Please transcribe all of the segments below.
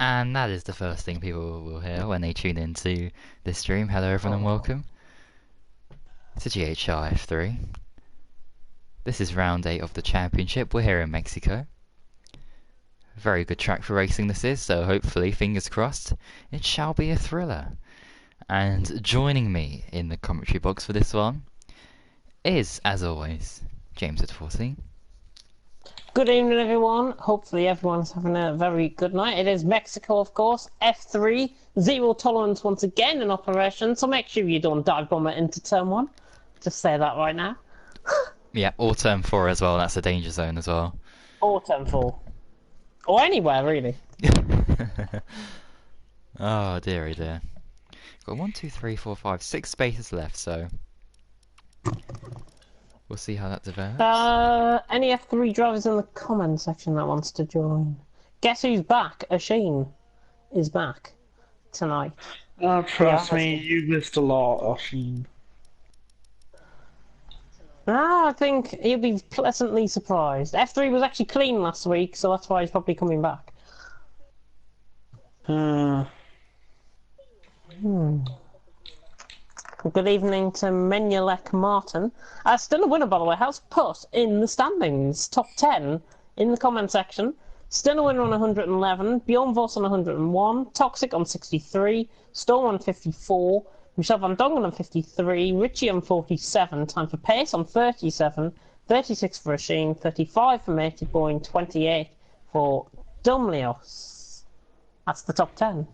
And that is the first thing people will hear when they tune into this stream. Hello everyone and welcome to GHR F3. This is round 8 of the championship. We're here in Mexico. Very good track for racing this is, so hopefully, fingers crossed, it shall be a thriller. And joining me in the commentary box for this one is, as always, James at 14. Good evening, everyone. Hopefully everyone's having a very good night. It is Mexico, of course. F3, zero tolerance once again in operation, so make sure you don't dive bomb it into turn 1. Just say that right now. Yeah, or turn 4 as well, that's a danger zone as well. Or turn 4. Or anywhere, really. Oh dearie dear. Got 1, 2, 3, 4, 5, 6 spaces left, so we'll see how that develops. Any F3 drivers in the comment section that wants to join? Guess who's back? Asheen is back tonight. Trust me, you missed a lot, Asheen. I think he'll be pleasantly surprised. F3 was actually clean last week, so that's why he's probably coming back. Good evening to Menulek Martin. Still a winner, by the way. How's put in the standings? Top 10 in the comment section. Still a winner on 111. Bjorn Voss on 101. Toxic on 63. Storm on 54. Michelle Van Dongen on 53. Richie on 47. Time for Pace on 37. 36 for Asheen. 35 for Matey Boy. 28 for Dumlios. That's the top 10.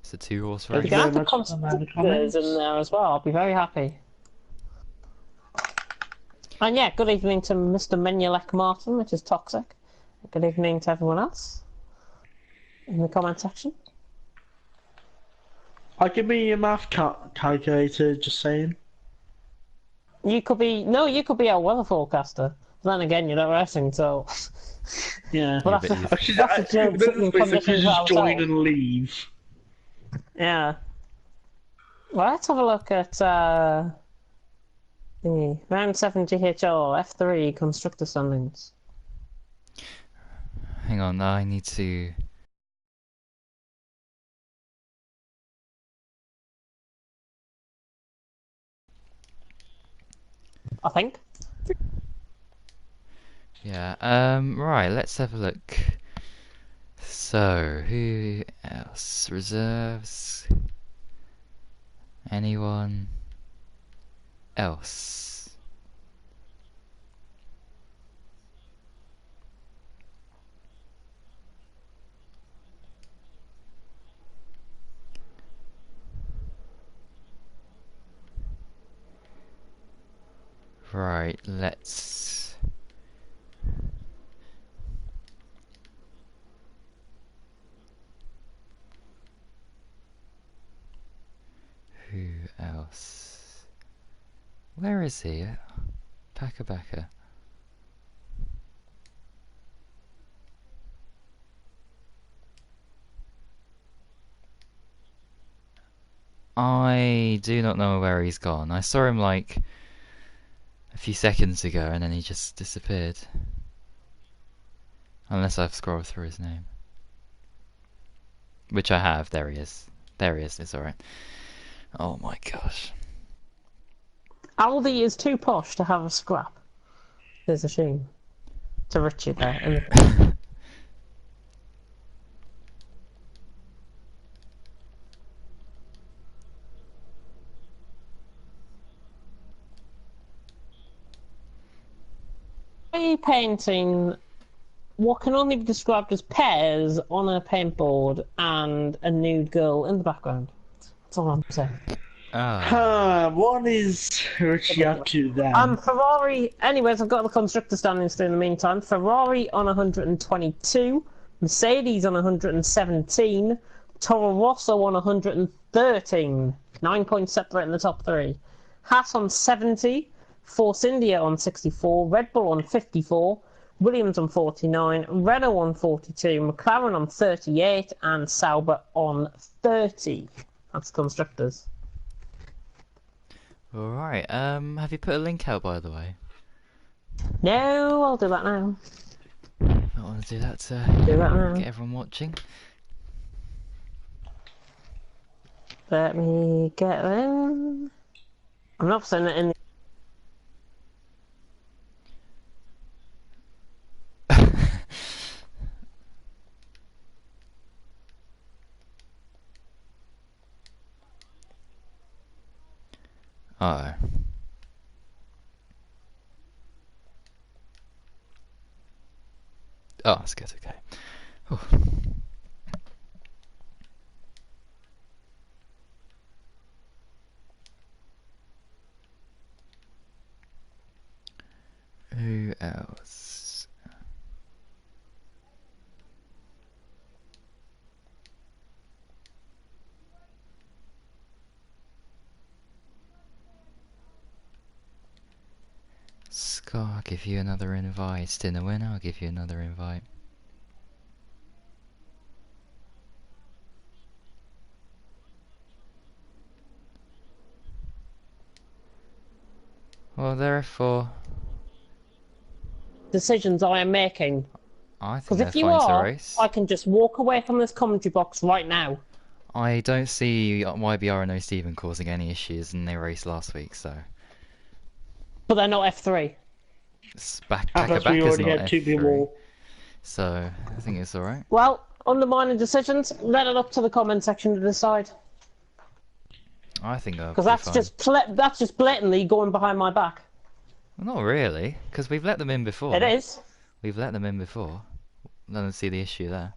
It's a 2-horse If you race. can have the constructors in there as well, I'll be very happy. And yeah, good evening to Mr. Menulek Martin, which is Toxic. Good evening to everyone else in the comment section. Give me a math calculator, just saying. You could be our weather forecaster. But then again, you're not racing, so Yeah. But that's a joke. Just join and leave. Yeah. Well, let's have a look at the round 7 GHR F3 constructor standings. Hang on, I need to... I think. Yeah, right, let's have a look. So, who else? Reserves? Anyone else? Right, let's... Who else? Where is he? Packer. I do not know where he's gone. I saw him like a few seconds ago and then he just disappeared. Unless I've scrolled through his name. Which I have. There he is. There he is. It's alright. Oh my gosh. Aldi is too posh to have a scrap. There's a shame. To Richie there. Painting what can only be described as pears on a paintboard and a nude girl in the background. That's all I'm saying. What is Richie up to then? Ferrari. Anyways, I've got the constructor standings in the meantime. Ferrari on 122, Mercedes on 117, Toro Rosso on 113, 9 points separating the top 3. Haas on 70, Force India on 64, Red Bull on 54, Williams on 49, Renault on 42, McLaren on 38, and Sauber on 30. That's constructors. Alright, have you put a link out by the way? No, I'll do that now. I want to do that to Do that now. get everyone watching. Let me get them. I'm not saying it in the... Oh. Oh, that's good, okay. Whew. Who else? Scott, I'll give you another invite. Dinner winner, I'll give you another invite. Well, therefore, decisions I am making. I think Because they're if you fine to are, race. I can just walk away from this commentary box right now. I don't see YBR and O'Stephen causing any issues, and they raced last week, so. But they're not F3. It's Plus, we Packer already not had 2 F3, people. so I think it's alright. Well, undermining decisions, let it up to the comment section to decide. I think that'll Because be that's just blatantly going behind my back. Well, not really, because we've let them in before. It is. We've let them in before. I don't see the issue there.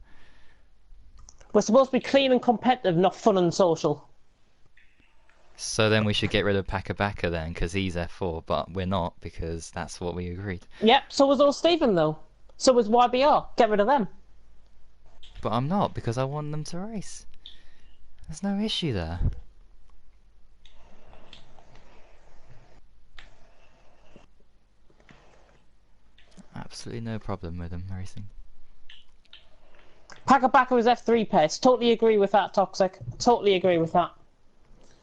We're supposed to be clean and competitive, not fun and social. So then we should get rid of Packer then, because he's F4, but we're not, because that's what we agreed. Yep, so was O'Stephen though. So was YBR. Get rid of them. But I'm not, because I want them to race. There's no issue there. Absolutely no problem with them racing. Packer was F3 pace. Totally agree with that, Toxic. Totally agree with that.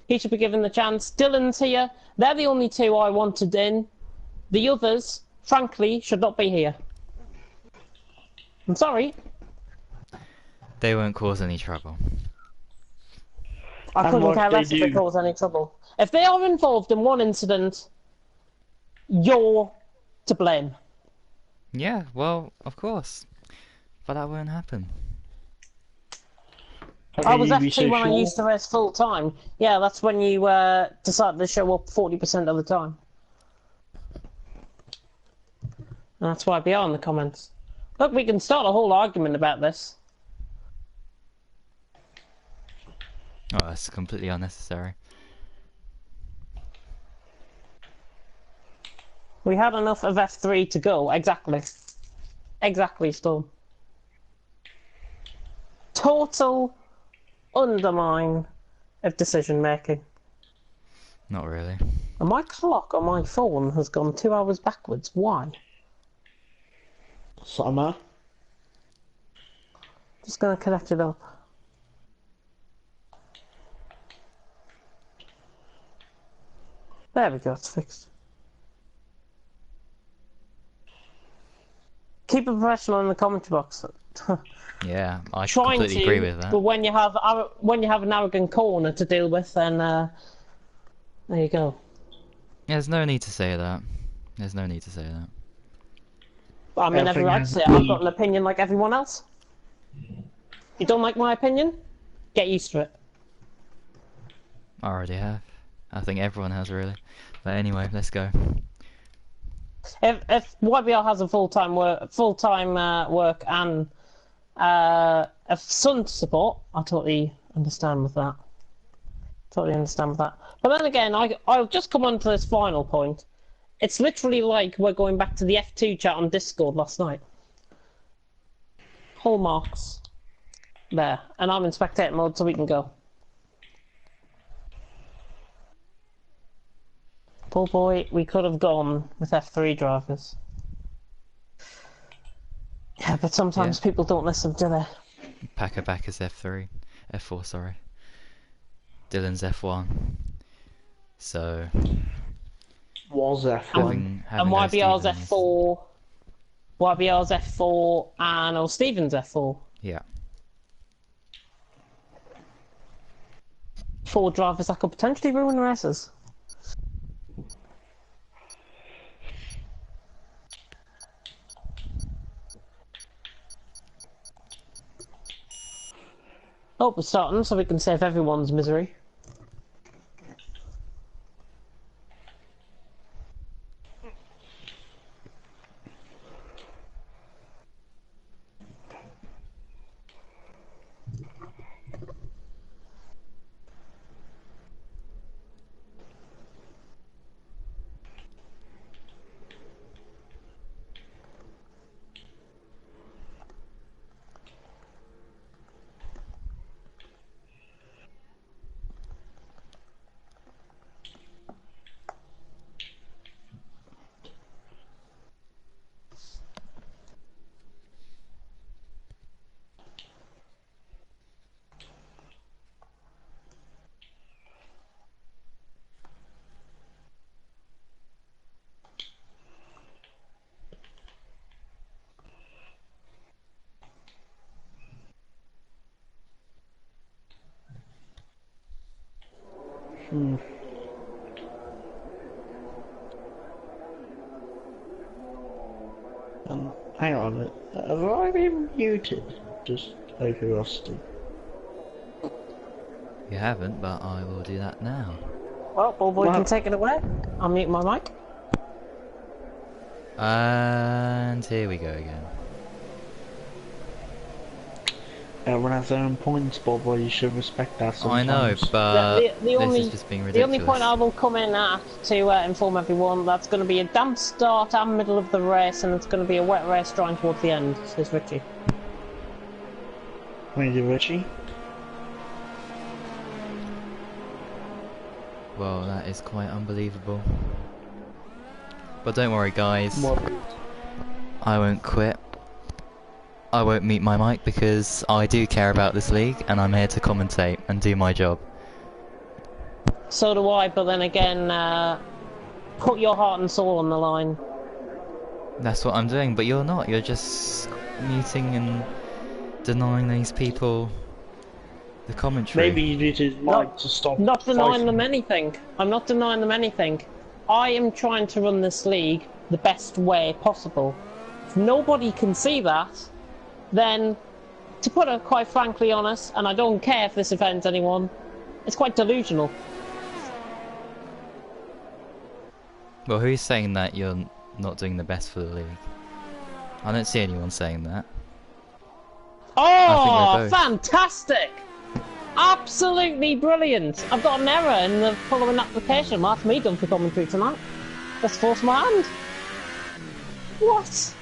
He should be given the chance. Dylan's here. They're the only two I wanted in. The others, frankly, should not be here. I'm sorry. They won't cause any trouble. I couldn't care less if they do. cause any trouble. If they are involved in one incident, you're to blame. Yeah, well, of course. But that won't happen. I was Can you be F2 when I so used to race full time. Yeah, that's when you decided to show up 40% of the time. And that's why be on the comments. Look, we can start a whole argument about this. Oh, that's completely unnecessary. We had enough of F3 to go. Exactly. Exactly, Storm. Total undermine of decision making. Not really. And my clock on my phone has gone 2 hours backwards. Why? Summer. Just gonna connect it up. There we go, it's fixed. Keep it professional in the commentary box. Yeah, I Trying completely to, agree with that. but when you have an arrogant corner to deal with, then there you go. There's no need to say that. There's no need to say that. I mean, every right to say it. I've got an opinion like everyone else. You don't like my opinion? Get used to it. I already have. I think everyone has, really. But anyway, let's go. If YBL has a full-time work and a son to support, I totally understand with that. Totally understand with that. But then again, I'll just come on to this final point. It's literally like we're going back to the F2 chat on Discord last night. Hallmarks. There. And I'm in spectator mode, so we can go. Poor boy, we could have gone with F3 drivers. Yeah, but sometimes people don't listen, do they? Packer back is F4, sorry. Dylan's F1. So, Was F1. having And YBR's O'Stevens- F4. YBR's F4 and O'Stephen's F4. Yeah. four drivers that could potentially ruin races. Oh, we're starting, so we can save everyone's misery. Hang on, have I been muted? Just out of curiosity. You haven't, but I will do that now. Well, Ballboy can take it away. I'll mute my mic. And here we go again. Everyone has their own points, Bobo. You should respect that sometimes. I know, but this is just being ridiculous. The only point I will come in at to inform everyone, that's going to be a damp start and middle of the race, and it's going to be a wet race drawing towards the end, says Richie. Thank you, Richie. Well, that is quite unbelievable. But don't worry, guys. I won't quit. I won't mute my mic because I do care about this league and I'm here to commentate and do my job. So do I, but then again, put your heart and soul on the line. That's what I'm doing, but you're not. You're just muting and denying these people the commentary. Maybe you need his mic to stop. Not denying them anything. I'm not denying them anything. I am trying to run this league the best way possible. If nobody can see that, then, to put it quite frankly honest, and I don't care if this offends anyone, it's quite delusional. Well, who's saying that you're not doing the best for the league? I don't see anyone saying that. Oh, fantastic! Absolutely brilliant! I've got an error in the following application. That's me done for commentary tonight. Let's force my hand. What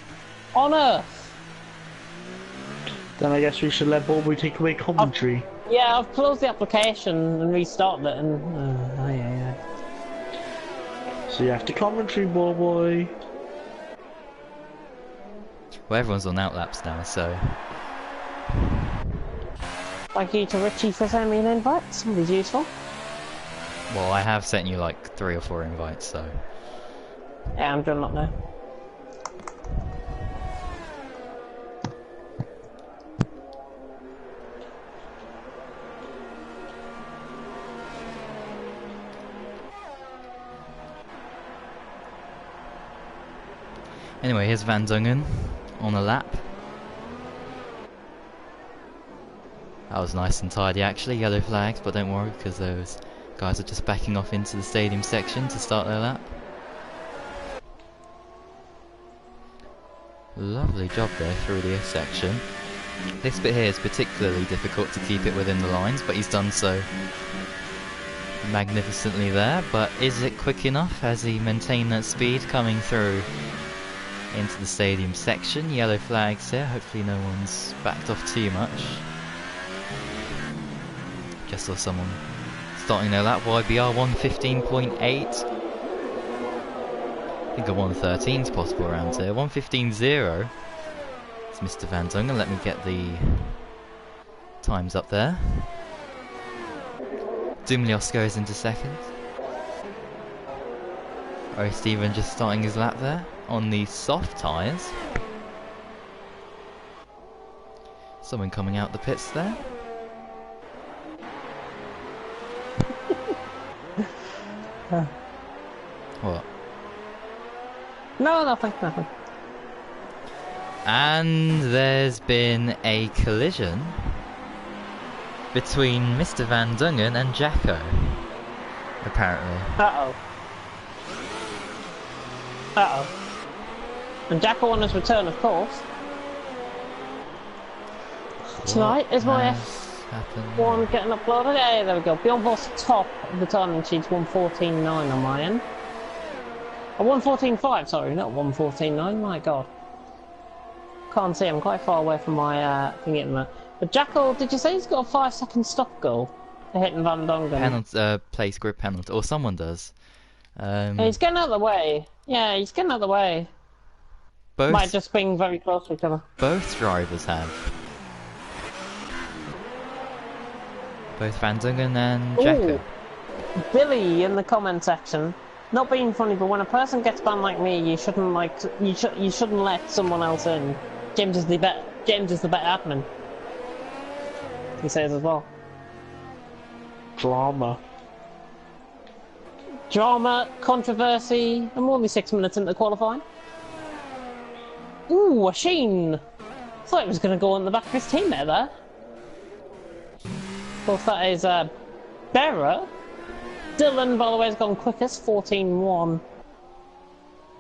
on earth? Then I guess we should let Bobo take away commentary. Yeah, I've closed the application and restarted it, and yeah. So you have to commentary, Bobo. Well, everyone's on outlaps now, so... Thank you to Richie for sending me an invite. Somebody's useful. Well, I have sent you like 3 or 4 invites, so... Yeah, I'm doing that now. Anyway, here's Van Dungen on a lap. That was nice and tidy actually, yellow flags, but don't worry because those guys are just backing off into the stadium section to start their lap. Lovely job there through the section. This bit here is particularly difficult to keep it within the lines, but he's done so magnificently there. But is it quick enough? Has he maintained that speed coming through into the stadium section? Yellow flags here, hopefully no one's backed off too much. Just saw someone starting their lap. YBR 115.8. I think a 113 is possible around here. 115.0. It's Mr. Van Dungen. Let me get the times up there. Dumlios goes into second. Oh, Stephen just starting his lap there on the soft tyres. Someone coming out the pits there. What? No, nothing, nothing. And there's been a collision between Mr. Van Dungen and Jacko, apparently. Uh-oh. Uh-oh. And Jacko on his return, of course. Tonight is my F1 getting uploaded. Hey, there we go. Beyond Boss top of the timing sheet's 114.9 on my end. Oh, 114.5, sorry, not 114.9, my god. Can't see, I'm quite far away from my thing at the minute. But Jackal, did you say he's got a 5-second stop goal for hitting Van Dongen? Penalty, place grid penalty, or someone does. Yeah, he's getting out of the way. Yeah, he's getting out of the way. Both, might just being very close to each other. Both drivers have. Both Van Dungen and Jacko. Billy in the comment section. Not being funny, but when a person gets banned like me, you shouldn't you shouldn't let someone else in. James is the better admin. He says as well. Drama, controversy. I'm only 6 minutes into qualifying. Ooh, a Sheen. Thought he was going to go on the back of his teammate there. Of course, that is Berra. Dylan, by the way, has gone quickest, 14.1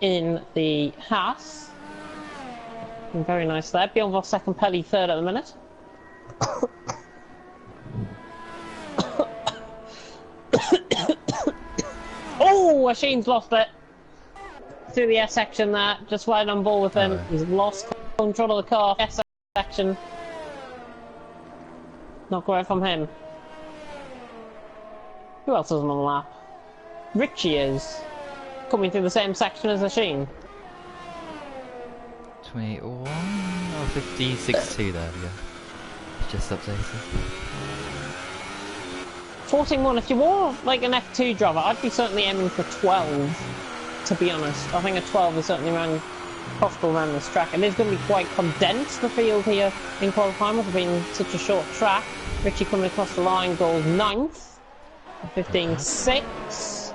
in the Haas. Very nice there. Beyond Voss second, Pelly third at the minute. Oh, Sheen's lost it. Through the S section there, just right on ball with him. He's lost control of the car. S section. Not great from him. Who else is on the lap? Richie is coming through the same section as Sheen. 21 or 56.2 there we go. Just updated. 14.1. If you were like an F2 driver, I'd be certainly aiming for 12. To be honest, I think a 12 is certainly possible around this track. And it's going to be quite condensed, the field here in qualifying, with it being such a short track. Richie coming across the line, goes 9th. 15.6.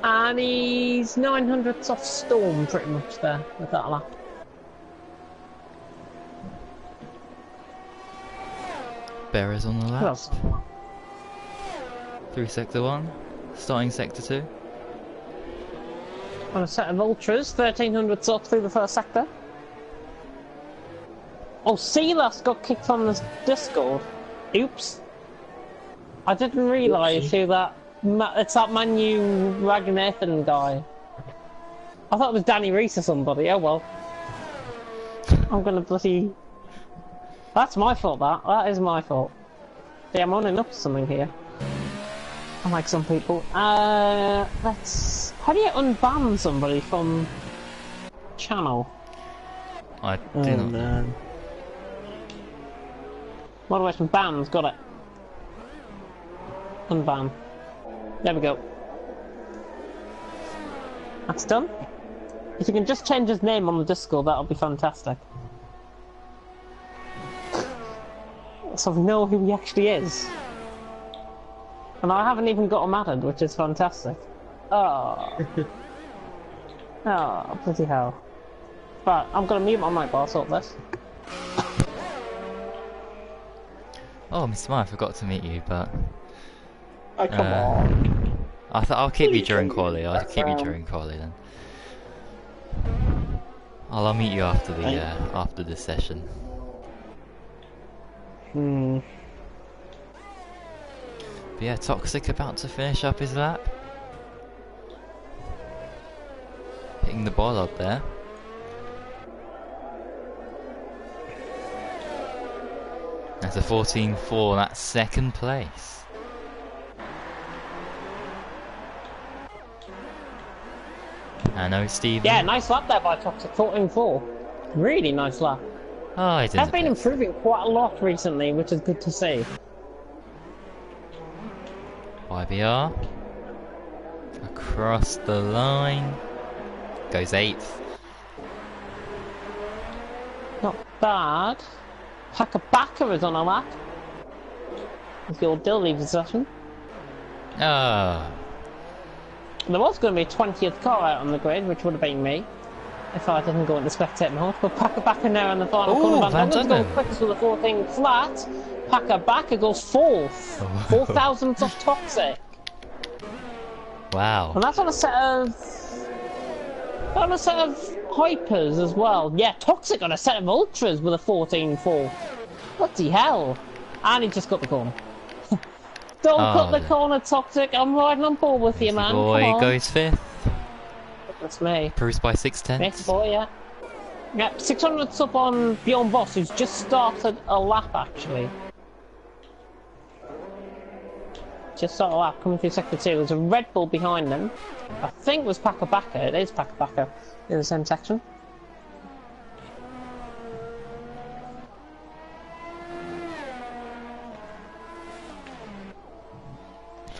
And he's 900ths off Storm pretty much there with that lap. Berra's on the lap. Who else? Through sector 1, starting sector 2. On a set of ultras, 1300ths off through the first sector. Oh, Silas got kicked from the Discord. Oops. I didn't realise who that... It's that Manu Ragnathan guy. I thought it was Danny Reese or somebody. Oh well. I'm gonna bloody... That's my fault, that. That is my fault. See, I'm owning up to something here. Unlike some people. Let's... How do you unban somebody from... channel? I do not know. Moderation bans, got it. Unban. There we go. That's done. If you can just change his name on the Discord, that'll be fantastic. So we know who he actually is. And I haven't even got him added, which is fantastic. Oh. Oh, bloody hell. Right, I'm gonna mute my mic while I sort this. Oh, Mr. Meyer, I forgot to meet you, but... Oh, come on. I thought I'll keep you during quali. I'll keep you during quali then. I'll meet you after the after this session. But yeah, Toxic about to finish up his lap. Hitting the ball up there. That's a 14.4, that's second place. I know, Steve. Yeah, nice lap there by Toxic, 14.4. Really nice lap. Oh, he didn't. That's been improving quite a lot recently, which is good to see. YBR. Across the line. Goes 8th. Not bad. Hakabaka is on a lap. As the old Dill leaves the session. Ah. There was going to be a 20th car out on the grid, which would have been me, if I didn't go into spectate mode. But Packer now in the final corner. Van Dongen's going quickest with a 14 flat. Packer goes 4th. 4,000th off Toxic. Wow. And that's on a set of... Hypers as well. Yeah, Toxic on a set of Ultras with a 14-4. Bloody hell. And he just got the corner. Don't cut the corner, Toxic. I'm riding on board with you, man. Boy goes 5th. That's me. Proves by 6/10. Next boy, yeah. Yeah, 600's up on Bjorn Boss, who's just started a lap, actually. Just started a lap, coming through sector 2. There's a Red Bull behind them. I think it was Packer. It is Packer in the same section.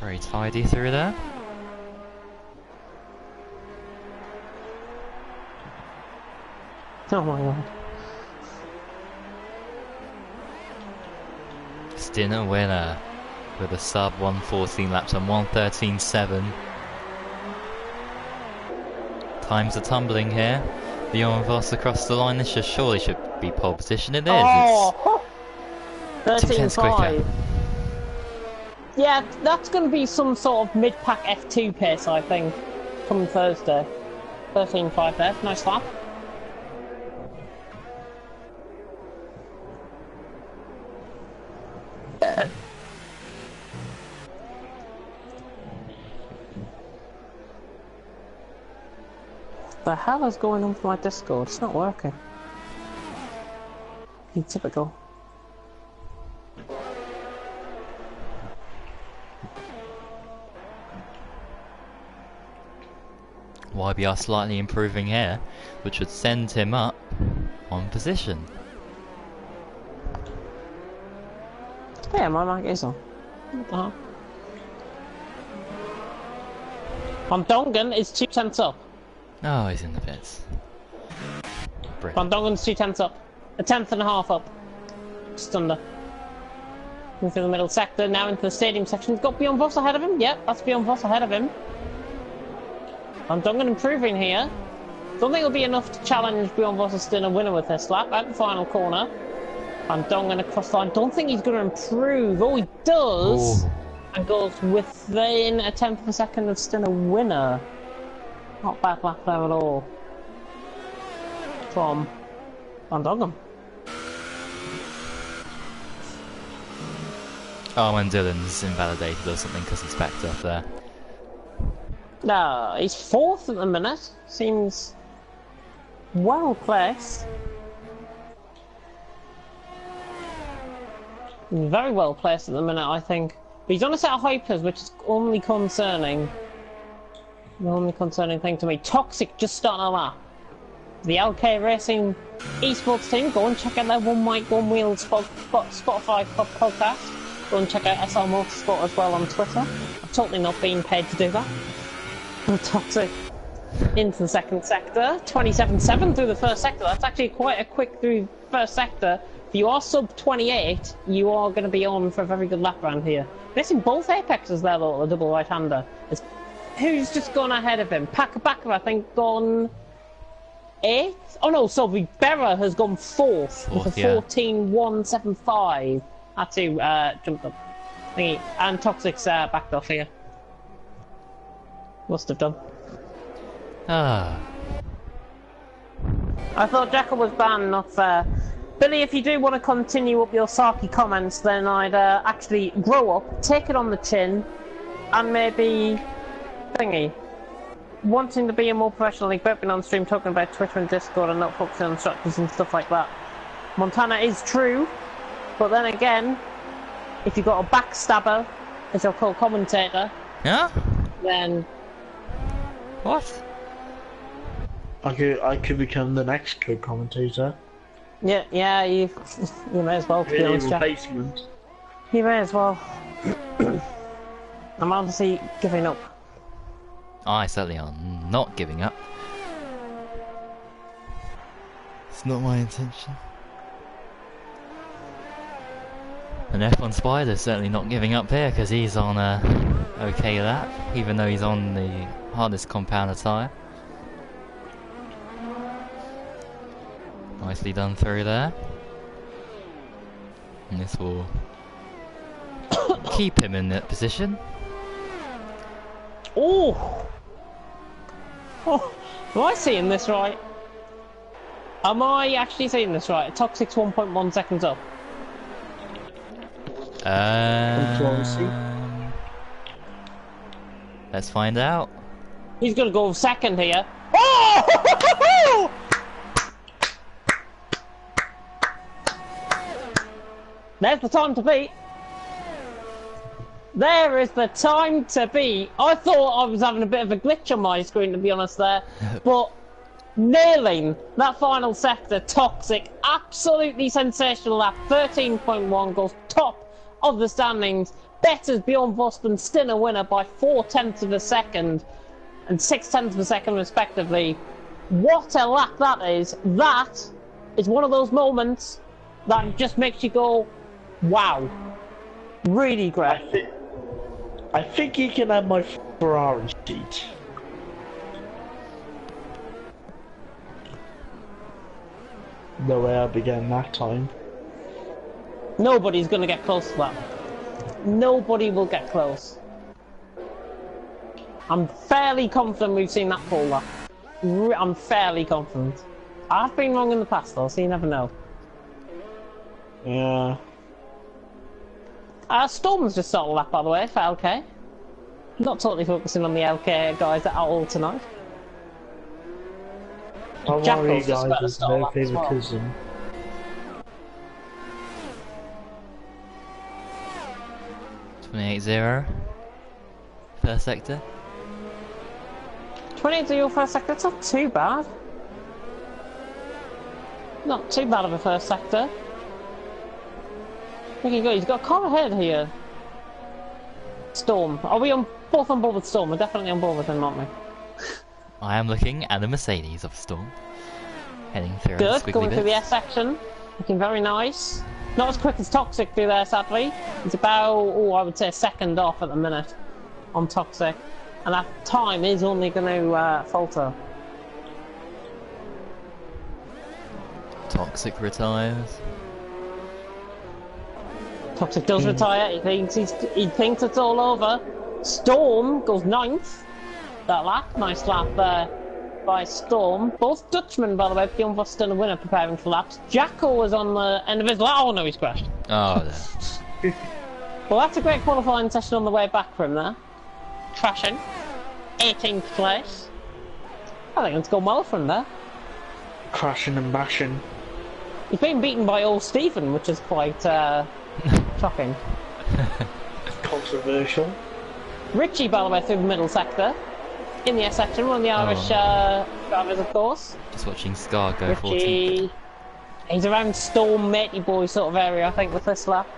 Very tidy through there. Oh my god. Stinner winner with a sub 114 laps on 113.7. Times are tumbling here. Bjorn Voss across the line. This surely should be pole position. It is. Oh! It's 2/10 quicker. Yeah, that's going to be some sort of mid-pack F2 pace, I think, come Thursday. 13.5 there. Nice lap. The hell is going on with my Discord? It's not working. Typical. YBR slightly improving here, which would send him up on position. Yeah, my mic is on. What the hell? Van Dongen is 2/10 up. Oh, he's in the pits. Van Dongen's 2/10 up. A 10.5 up. Just under. Into the middle sector, now into the stadium section. He's got Bjorn Voss ahead of him. Yep, that's Bjorn Voss ahead of him. Van Dongen improving here. Don't think it'll be enough to challenge Bjorn Voss as still a winner with this lap at the final corner. Van Dongen across the line. Don't think he's going to improve. Oh, he does! Ooh. And goes within a 10th of a second of still a winner. Not bad lap there at all. From Van Dongen. Oh, when Dylan's invalidated or something because he's backed up there. No, he's 4th at the minute. Seems well placed. Very well placed at the minute, I think. But he's on a set of hypers, which is only concerning. The only concerning thing to me. Toxic just starting a lap. The LK Racing esports team, go and check out their One Mic, One Wheel Spotify podcast. Go and check out SL Motorsport as well on Twitter. I've totally not been paid to do that. Toxic into the second sector. 27.7 through the first sector. That's actually quite a quick through first sector. If you are sub 28, you are going to be on for a very good lap round here. Missing both apexes there though, the double right-hander. Who's just gone ahead of him? Packer, I think, gone 8th? Oh no, sorry, Berra has gone 4th with a 14.175. That's who jumped up. And Toxic's backed off here. Must have done. Ah. I thought Jekyll was banned, not fair. Billy, if you do want to continue up your sarky comments, then I'd actually grow up, take it on the chin, and maybe wanting to be a more professional league, but been on stream talking about Twitter and Discord and not focusing on structures and stuff like that. Montana is true, but then again, if you've got a backstabber as your co-commentator, yeah, then what? I could become the next co-commentator. Yeah, you may as well. To be honest, replacement. You may as well. I'm honestly giving up. I certainly am not giving up. It's not my intention. And F1 Spider's certainly not giving up here because he's on a okay lap, even though he's on the hardest compounder tyre. Nicely done through there. And this will keep him in that position. Oh! Oh, am I seeing this right? Am I actually seeing this right? Toxic's 1.1 seconds up. Let's find out. He's gonna go second here. Oh! There's the time to beat. There is the time to beat. I thought I was having a bit of a glitch on my screen, to be honest there, but nailing that final sector, Toxic, absolutely sensational lap. 13.1 goes top of the standings. Betters Bjorn Vospen still a winner by 0.4 of a second and 0.6 of a second respectively. What a lap that is. That is one of those moments that just makes you go, wow. Really great. I think you can have my Ferrari seat. No way I'll be getting that time. Nobody's gonna get close to that. Nobody will get close. I'm fairly confident we've seen that pole lap. I'm fairly confident. I've been wrong in the past though, so you never know. Yeah. Storm's just started a lap by the way for LK. Not totally focusing on the LK guys at all tonight. Don't worry guys, there's no favoritism. Well. 28-0. First sector. 28-0 first sector, it's not too bad. Not too bad of a first sector. Look at you go, he's got a car ahead here. Storm. Are we both on board with Storm? We're definitely on board with him, aren't we? I am looking at the Mercedes of Storm. Heading through Good, the going bits. through the S section. Looking very nice. Not as quick as Toxic through there, sadly. He's about, I would say a second off at the minute on Toxic. And that time is only going to falter. Toxic retires. Toxic does retire. He thinks it's all over. Storm goes 9th. That lap, nice lap there by Storm. Both Dutchmen, by the way. Bjorn Vospen a winner, preparing for laps. Jacko was on the end of his lap. Oh no, he's crashed. Oh, no. Well, that's a great qualifying session on the way back from there. Crashing. 18th place. I think it's gone well from there. Crashing and bashing. He's been beaten by old Stephen, which is quite shocking. Controversial. Richie, by the way, through the middle sector. In the S section, one of the Irish drivers, of course. Just watching Scar go 14th. Richie, he's around Storm, Matey Boy sort of area, I think, with this lap.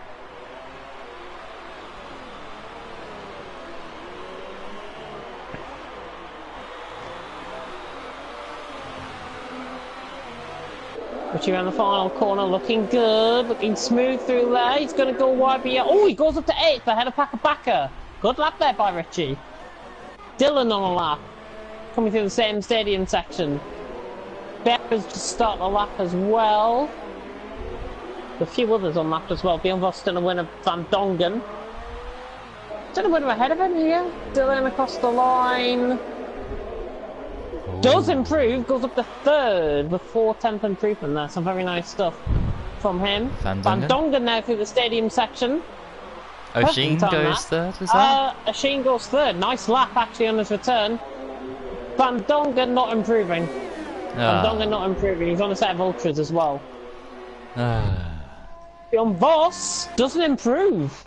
Richie around the final corner, looking good, looking smooth through there. He's going to go wide, but oh, he goes up to 8th ahead of Packer. Good lap there by Richie. Dylan on a lap, coming through the same stadium section. Bear's just starting a lap as well. A few others on lap as well. Bjorn Vospen a winner, Van Dongen. Still a winner ahead of him here. Dylan across the line. Ooh. Does improve, goes up to 3rd with 4/10 improvement there. Some very nice stuff from him. Van Dongen now through the stadium section. O'Sheen goes 3rd, was that? O'Sheen goes 3rd. Nice lap actually on his return. Van Dongen not improving. Van Dongen not improving. He's on a set of ultras as well. Bjorn Vos doesn't improve.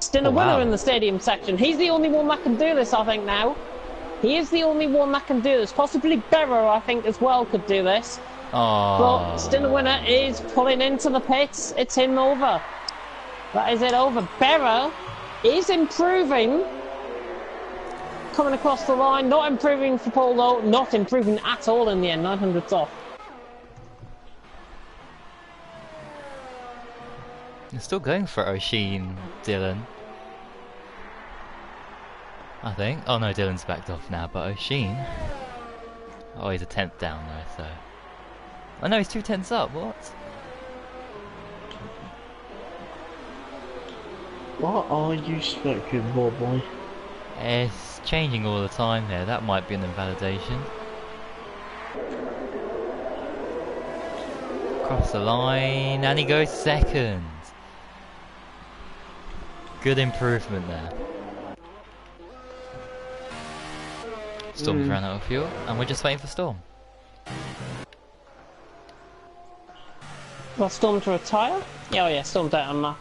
Still a winner in the stadium section. He's the only one that can do this, I think, now. He is the only one that can do this. Possibly Berra, I think, as well could do this. But still a winner is pulling into the pits. It's him over. That is it over. Berra is improving. Coming across the line. Not improving for Paul, though. Not improving at all in the end. 900s off. You're still going for O'Sheen, Dylan. I think. Oh no, Dylan's backed off now, but O'Sheen. Oh, he's a 10th down though, so. Oh no, he's 2/10 up, what? What are you smoking, boy? It's changing all the time here, that might be an invalidation. Cross the line, and he goes second. Good improvement there. Storm's ran out of fuel, and we're just waiting for Storm. Well, Storm to retire? Yeah, oh yeah, Storm's out on that.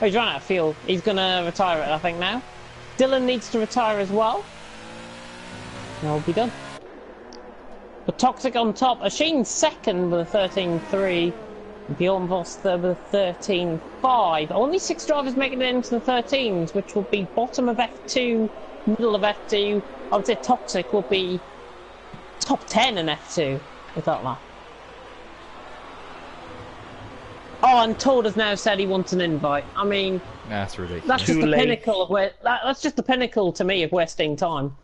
Oh, he's run out of fuel. He's gonna retire it, I think, now. Dylan needs to retire as well. And we'll be done. But Toxic on top. Asheen second with a 13.3. Bjorn Voss third with a 13.5. Only 6 drivers making it into the 13s, which will be bottom of F2, middle of F2. I would say Toxic will be top 10 in F2 without that. Oh, and Todd has now said he wants an invite. I mean, That's ridiculous. that's just the pinnacle of where. That's just the pinnacle to me of wasting time.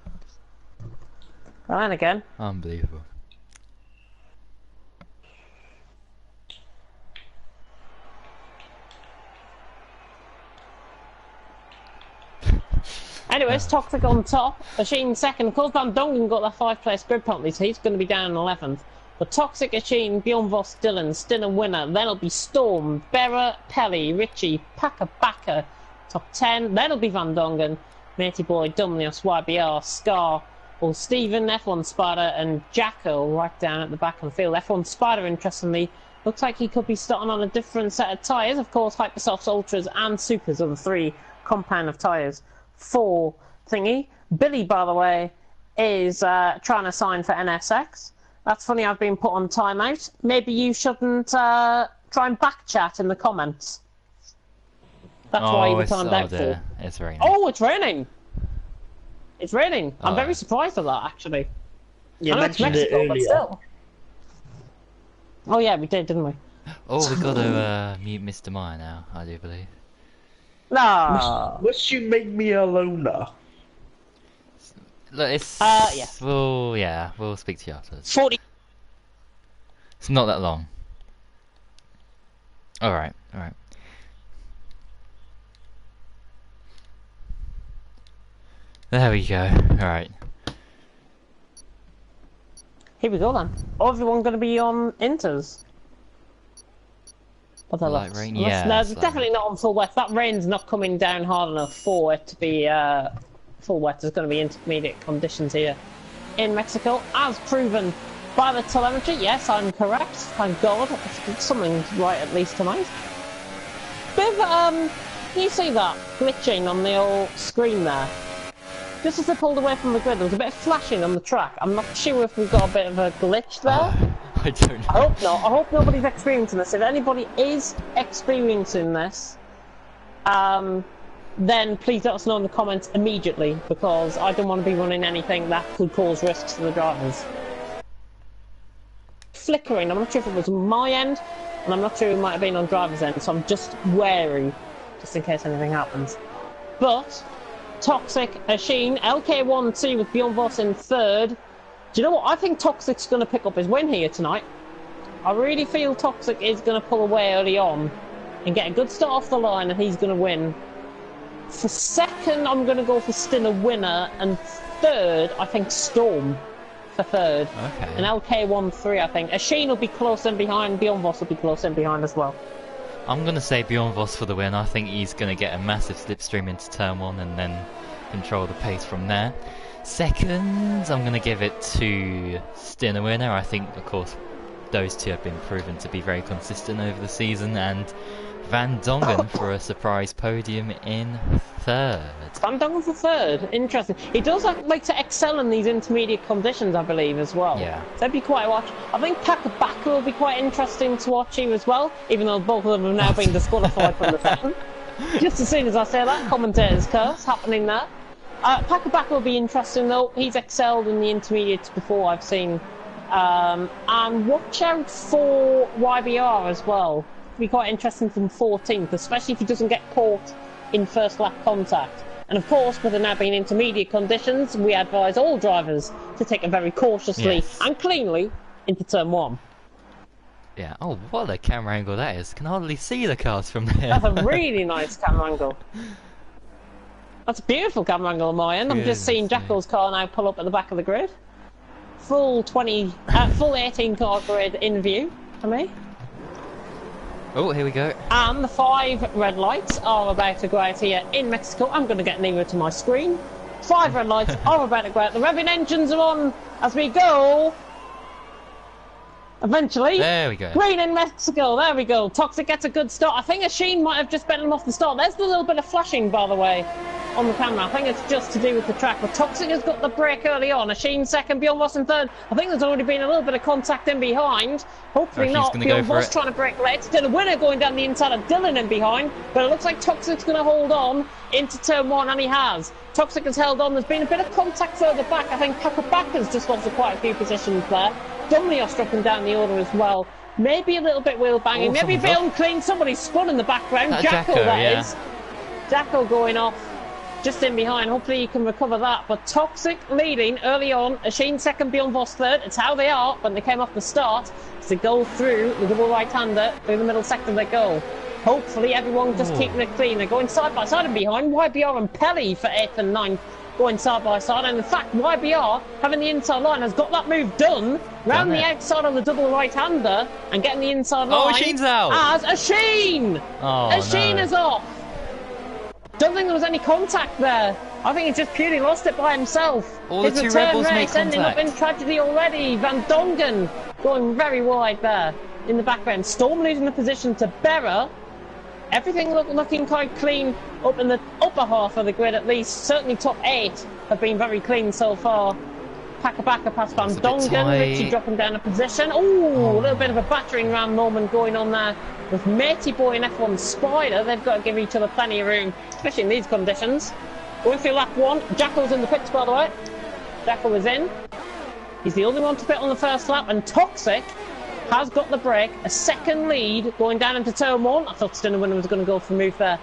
And then again. Unbelievable. Anyways, Toxic on top. Asheen second. Of course, Van Dongen got that 5th place grid penalty, so he's going to be down in 11th. But Toxic, Asheen, Bjorn Voss, Dylan, Stinner winner. Then it'll be Storm, Berra, Pelly, Richie, Paka Baka, top 10. Then it'll be Van Dongen, Matey Boy, Dumnios, YBR, Scar, or Stephen, F1 Spider, and Jacko right down at the back of the field. F1 Spider, interestingly, looks like he could be starting on a different set of tyres. Of course, Hypersofts, Ultras, and Supers are the 3 compound of tyres for Thingy. Billy, by the way, is trying to sign for NSX. That's funny, I've been put on timeout. Maybe you shouldn't try and backchat in the comments. That's why you were timed out for. It's raining. Oh, it's raining! It's raining. I'm very surprised at that, actually. You I know it's mentioned it Mexico, but earlier. still. Oh yeah, we did, didn't we? Oh, we've got to mute Mr. Meyer now, I do believe. No. Must you make me a loner? Look, it's... yeah. We'll speak to you afterwards. 40. It's not that long. Alright. There we go, alright. Here we go then. Everyone going to be on Inters. What the Light looks. rain? Unless- Yeah, No, it's it's light definitely not on full wet. That rain's not coming down hard enough for it to be full wet. There's going to be intermediate conditions here in Mexico, as proven by the telemetry. Yes, I'm correct. Thank God. Something's right at least tonight. Bit of, can you see that glitching on the old screen there? Just as I pulled away from the grid, there was a bit of flashing on the track. I'm not sure if we've got a bit of a glitch there. I don't know. I hope not. I hope nobody's experiencing this. If anybody is experiencing this, then please let us know in the comments immediately, because I don't want to be running anything that could cause risks to the drivers. Flickering. I'm not sure if it was my end, and I'm not sure it might have been on driver's end, so I'm just wary, just in case anything happens. But Toxic, Asheen, LK1-2 with Bjorn Voss in 3rd. Do you know what? I think Toxic's going to pick up his win here tonight. I really feel Toxic is going to pull away early on and get a good start off the line, and he's going to win. For 2nd, I'm going to go for Stinner winner, and 3rd, I think Storm for 3rd. Okay. And LK1-3, I think. Asheen will be close in behind, Bjorn Voss will be close in behind as well. I'm going to say Bjorn Voss for the win. I think he's going to get a massive slipstream into turn 1 and then control the pace from there. 2nd, I'm going to give it to Stinner winner. I think, of course, those two have been proven to be very consistent over the season. And Van Dongen for a surprise podium in 3rd. Van Dongen for 3rd. Interesting. He does like to excel in these intermediate conditions, I believe, as well. Yeah. So that'd be quite a watch. I think Paka Baka will be quite interesting to watch here as well, even though both of them have now been disqualified from the session. Just as soon as I say that, commentator's curse happening there. Paka Baka will be interesting though. He's excelled in the intermediates before, I've seen. And watch out for YBR as well. It'll be quite interesting from 14th, especially if he doesn't get caught in first lap contact. And of course, with it now being intermediate conditions, we advise all drivers to take it very cautiously and cleanly into turn 1. Yeah, oh, what a camera angle that is. Can hardly see the cars from there. That's a really nice camera angle. That's a beautiful camera angle on my end. I'm just seeing Jackal's car now pull up at the back of the grid. Full 18 car grid in view for me. Oh, here we go. And the 5 red lights are about to go out here in Mexico. I'm going to get nearer to my screen. 5 red lights are about to go out. The revving engines are on as we go. Eventually, there we go. Green in Mexico, there we go. Toxic gets a good start. I think Asheen might have just bitten him off the start. There's a little bit of flashing, by the way, on the camera. I think it's just to do with the track. But Toxic has got the break early on. Asheen second, Bjorn Voss in third. I think there's already been a little bit of contact in behind. Hopefully not. Bjorn Voss trying to break late. Still a winner going down the inside of Dylan in behind. But it looks like Toxic's going to hold on into turn 1, and he has. Toxic has held on. There's been a bit of contact further back. I think Pakabaka's just lost quite a few positions there. Dumlios dropping down the order as well. Maybe a little bit wheel banging. Maybe a bit unclean. Somebody's spun in the background. Jackal, that is. Jackal going off just in behind. Hopefully you can recover that. But Toxic leading early on. Asheen second, Bjorn Voss third. It's how they are when they came off the start. As they go through the double right-hander, through the middle sector they go. Hopefully everyone just keeping it clean. They're going side by side and behind. YBR and Pelly for 8th and 9th. Going side by side, and in fact YBR having the inside line has got that move done round the outside of the double right-hander and getting the inside line. Asheen's out as Asheen! Asheen is off. Don't think there was any contact there. I think he just purely lost it by himself. His return race ending up in tragedy already. Van Dongen going very wide there in the background. Storm losing the position to Berra. Everything looking quite clean up in the upper half of the grid, at least. Certainly top 8 have been very clean so far. Pakabaka past Van Dongen, Richie dropping down a position. Ooh, a little bit of a battering ram moment going on there with Matey Boy and F1 Spider. They've got to give each other plenty of room, especially in these conditions. Going through lap 1, Jackal's in the pits, by the way. Jackal is in. He's the only one to pit on the first lap, and Toxic has got the break. A second lead going down into turn 1. I thought Stinnerwinner was going to go for a move there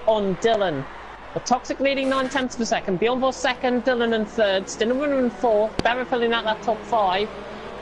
on Dylan. But Toxic leading 9/10 of a second. Bjorn Voss second, Dylan in third. Stinnerwinner in fourth. Berra filling out that top 5.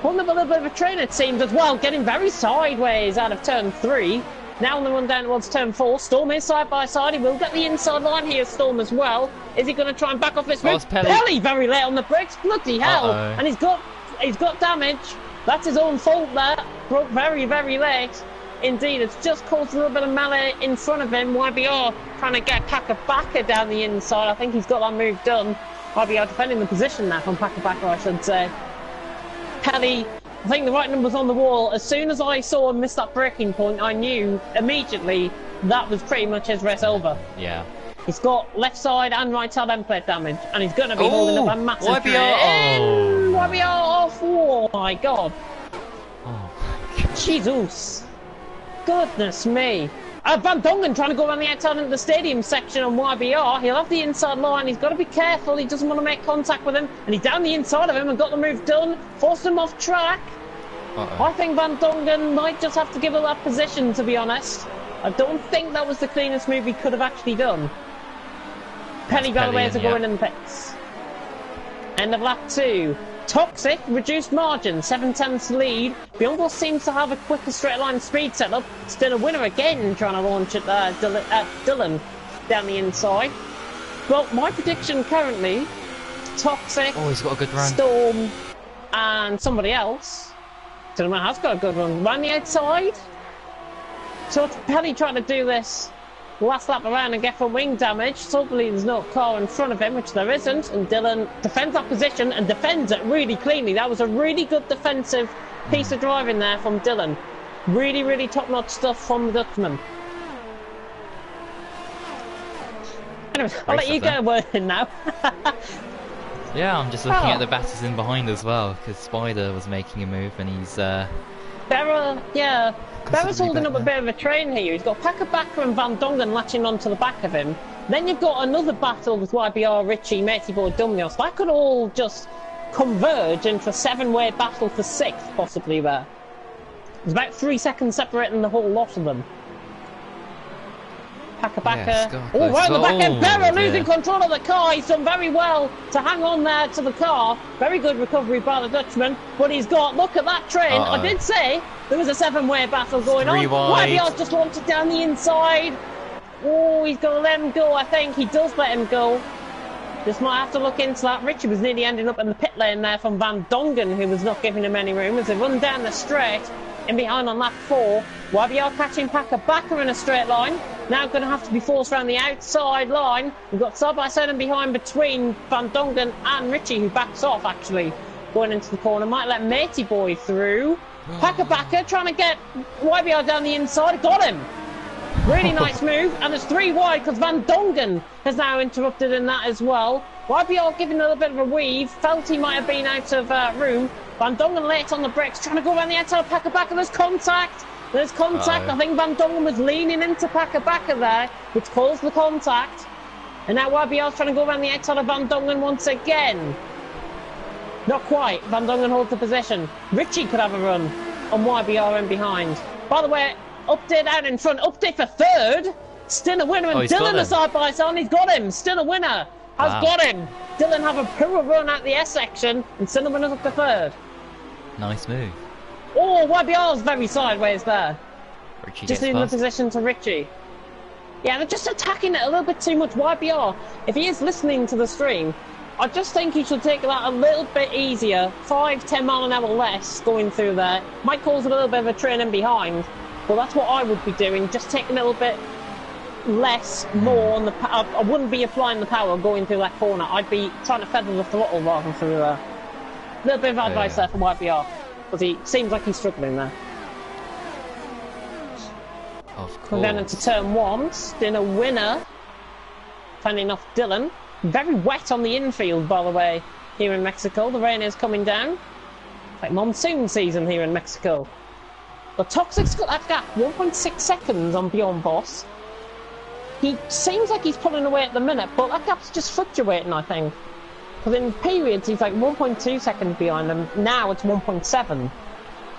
Pulling up a little bit of a train, it seems, as well. Getting very sideways out of turn 3. Now on the run down towards turn 4. Storm is side by side. He will get the inside line here, Storm, as well. Is he going to try and back off this move? Pelly very late on the brakes. Bloody hell. And he's got damage. That's his own fault there. Broke very, very late. Indeed, it's just caused a little bit of melee in front of him. YBR trying to get Pakabaka down the inside. I think he's got that move done. YBR defending the position now from Pakabaka, I should say. Pelly, I think the right number's on the wall. As soon as I saw him miss that braking point, I knew immediately that was pretty much his race over. Yeah. He's got left side and right side end plate damage, and he's going to be holding up a massive YBR. YBR off. Oh my god. Oh my god. Jesus. Goodness me. Van Dongen trying to go around the outside into the stadium section on YBR. He'll have the inside line. He's got to be careful. He doesn't want to make contact with him. And he's down the inside of him and got the move done. Forced him off track. I think Van Dongen might just have to give up that position, to be honest. I don't think that was the cleanest move he could have actually done. Penny Galloway to go in the pits. End of lap 2. Toxic, reduced margin, 7/10 lead. Bjorn Voss seems to have a quicker straight line speed setup. Still a winner again, trying to launch at Dylan down the inside. Well, my prediction currently, Toxic, he's got a good run. Storm, and somebody else. Dylan has got a good run. Round the outside. So it's Pelly trying to do this last lap around and get from wing damage. So hopefully there's no car in front of him, which there isn't, and Dylan defends that position and defends it really cleanly. That was a really good defensive piece of driving there from Dylan. Really, really top-notch stuff from the Dutchman. Anyway, I'll let you get a word in now. Yeah, I'm just looking at the batters in behind as well, because Spider was making a move and he's Berra, yeah. Berra's holding up a bit of a train here. He's got Pakabaka and Van Dongen latching onto the back of him. Then you've got another battle with YBR, Richie, Matey Boy, Dumnios. That could all just converge into a 7-way battle for 6th, possibly there. There's about 3 seconds separating the whole lot of them. Packer. Scott Oh, goes right on the well. back end. Berra Oh, losing dear. control of the car. He's done very well to hang on there to the car. Very good recovery by the Dutchman. But he's got, look at that train. I did say there was a 7-way battle going on. YBR's just launched it down the inside. Oh, he's going to let him go, I think. He does let him go. Just might have to look into that. Richie was nearly ending up in the pit lane there from Van Dongen, who was not giving him any room as they run down the straight. In behind on lap 4. YBR catching Packer in a straight line. Now going to have to be forced around the outside line. We've got side by side and behind between Van Dongen and Richie, who backs off actually going into the corner. Might let Matey Boy through. Packer trying to get YBR down the inside. Got him. Really nice move. And there's 3 wide because Van Dongen has now interrupted in that as well. YBR giving a little bit of a weave. Felt he might have been out of room. Van Dongen late on the brakes, trying to go around the outside of Packer. There's contact. There's contact. I think Van Dongen was leaning into Packer there, which caused the contact. And now YBR's trying to go around the outside of Van Dongen once again. Not quite. Van Dongen holds the position. Richie could have a run on YBR in behind. By the way, update out in front. Update for 3rd. Still a winner. And Dylan is side by side. He's got him. Still a winner. Has got him. Dylan have a poor run at the S section. And still a winner's up to 3rd. Nice move. Oh, YBR's very sideways there. Richie just gets in the past. position to Richie. Yeah, they're just attacking it a little bit too much. YBR, if he is listening to the stream, I just think he should take that a little bit easier. 5-10 mile an hour less going through there. Might cause a little bit of a train in behind. But that's what I would be doing. Just take a little bit less, more on the I wouldn't be applying the power going through that corner. I'd be trying to feather the throttle rather than through there. A little bit of advice there from YBR. Because he seems like he's struggling there. Of course. We're going into turn 1. Still a winner. Finding off Dylan. Very wet on the infield, by the way, here in Mexico. The rain is coming down. It's like monsoon season here in Mexico. But Toxic's got that gap, 1.6 seconds on Bjorn Boss. He seems like he's pulling away at the minute, but that gap's just fluctuating, I think. Because in periods, he's like 1.2 seconds behind him. Now it's 1.7.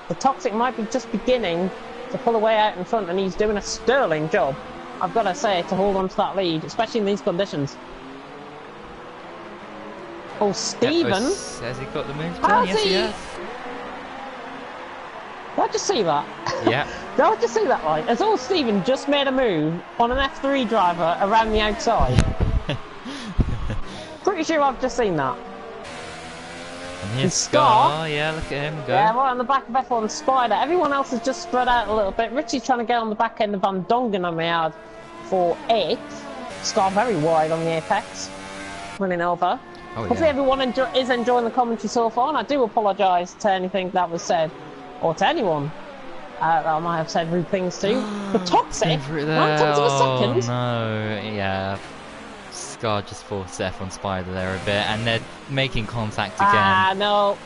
The Toxic might be just beginning to pull away out in front, and he's doing a sterling job, I've got to say, to hold on to that lead, especially in these conditions. Oh, Stephen. Has he got the move down? Yes, he has. Did I just see that? Yeah. Did I just see that right? As all Stephen just made a move on an F3 driver around the outside. Pretty sure I've just seen that. And here's Scar. Yeah, look at him go. Yeah, right on the back of F1 Spider. Everyone else has just spread out a little bit. Richie's trying to get on the back end of Van Dongen on the yard for 8th. Scar very wide on the apex. Running over. Oh, hopefully everyone is enjoying the commentary so far, and I do apologise to anything that was said, or to anyone that I might have said rude things to. But Toxic, 9 tenths of a second. No, yeah. Scar just forced F1 Spider there a bit, and they're making contact again. Ah, no.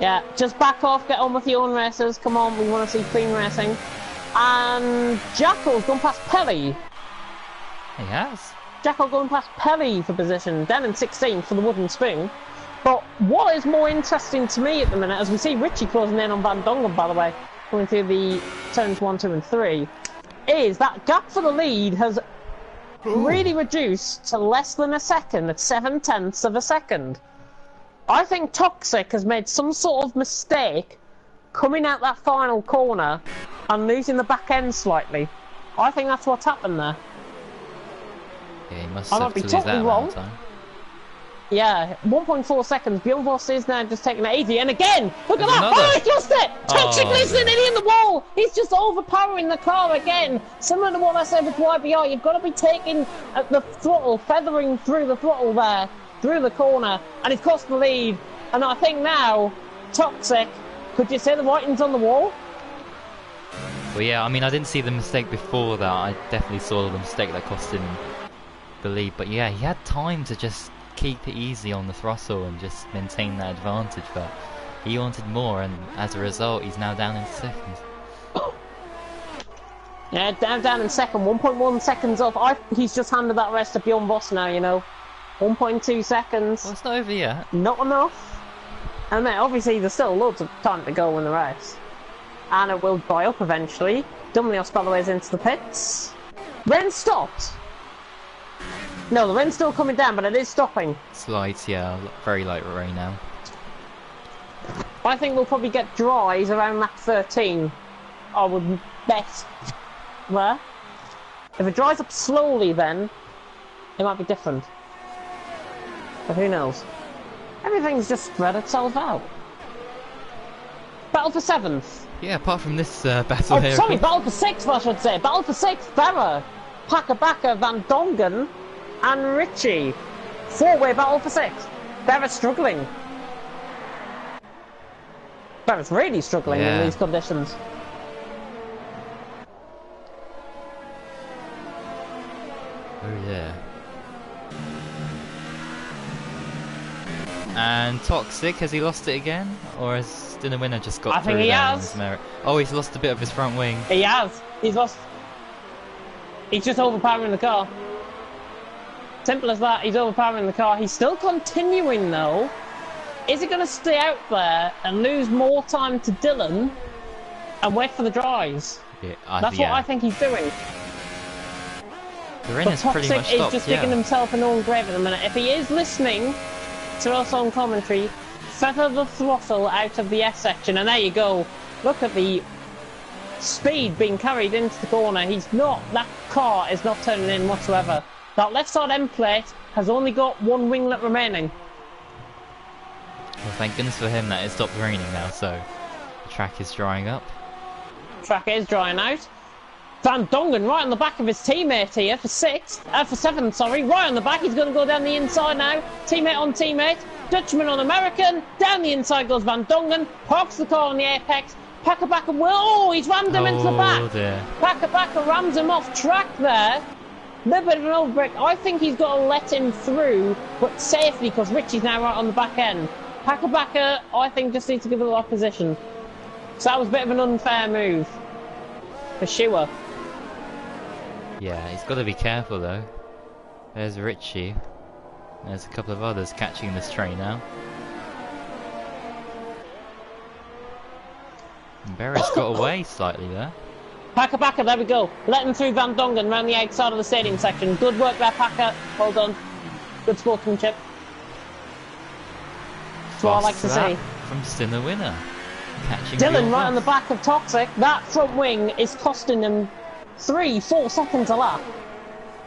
Yeah, just back off, get on with your own races. Come on, we want to see clean racing. And Jackal's gone past Pelly. He has. Jackal going past Pelly for position, down in 16th for the wooden spoon. But what is more interesting to me at the minute, as we see Richie closing in on Van Dongen, by the way, going through the turns 1, 2 and 3, is that gap for the lead has really reduced to less than a second, at 7 tenths of a second. I think Toxic has made some sort of mistake coming out that final corner and losing the back end slightly. I think that's what's happened there. Yeah, he must I have might be to lose totally that wrong. amount of time. Yeah, 1.4 seconds. Bjorn Voss is now just taking it easy. And again, look at There's that! another. Oh, he's lost it! Toxic Oh, listening in the wall! He's just overpowering the car again. Similar to what I said with YBR, you've got to be taking the throttle, feathering through the throttle there, through the corner, and he's cost the lead. And I think now, Toxic, could you say the writing's on the wall? Well, yeah, I mean, I didn't see the mistake before that. I definitely saw the mistake that cost him the lead. But yeah, he had time to just keep it easy on the throttle and just maintain that advantage. But he wanted more, and as a result, he's now down in second. Yeah, down in second. 1.1 seconds off. He's just handed that rest to Bjorn Voss now, you know. 1.2 seconds. Well, it's not over yet. Not enough. And then obviously there's still loads of time to go in the race. And it will dry up eventually. Dumlios, by the way, is into the pits. Rain stopped. No, the rain's still coming down, but it is stopping. Slight, yeah, very light rain now. I think we'll probably get dries around lap 13. I would bet. There. If it dries up slowly, then it might be different. But who knows? Everything's just spread itself out. Battle for 7th. Yeah, apart from this battle here. Oh, sorry, battle for 6th, I should say. Battle for 6th, Berra, Pakabaka, Van Dongen, and Richie. 4-way battle for 6th. Berra's struggling. Berra's really struggling in these conditions. Oh yeah. And Toxic, has he lost it again? Or has Dinner Winner just got through he there on has. his merit? Oh, he's lost a bit of his front wing. He has. He's lost. He's just overpowering the car. Simple as that, he's overpowering the car. He's still continuing though. Is he going to stay out there and lose more time to Dylan and wait for the dries? Yeah, That's what I think he's doing. The rain But has pretty Toxic much is stopped, just digging himself an own grave at the minute. If he is listening to us on commentary, feather the throttle out of the S section, and there you go. Look at the speed being carried into the corner. He's not. That car is not turning in whatsoever. That left side end plate has only got one winglet remaining. Well, thank goodness for him that it stopped raining now, so the track is drying up. Track is drying out. Van Dongen right on the back of his teammate here for 7th, sorry. Right on the back, he's going to go down the inside now. Teammate on teammate. Dutchman on American. Down the inside goes Van Dongen. Parks the car on the apex. Pakabaka will. Oh, he's rammed him into the back. Dear. Pakabaka rams him off track there. A little bit of an overbreak. I think he's got to let him through, but safely, because Richie's now right on the back end. Pakabaka, I think, just needs to give it the opposition. So that was a bit of an unfair move for sure. Yeah, he's got to be careful though. There's Richie. There's a couple of others catching this train now. And Berra's got away slightly there. Pakabaka, there we go. Letting through Van Dongen round the outside of the stadium section. Good work there, Paka. Well done. Good sportsmanship. That's what I like to see. From Stinner Winner. Catching Dylan right on the back of Toxic. That front wing is costing him 3-4 seconds a lap.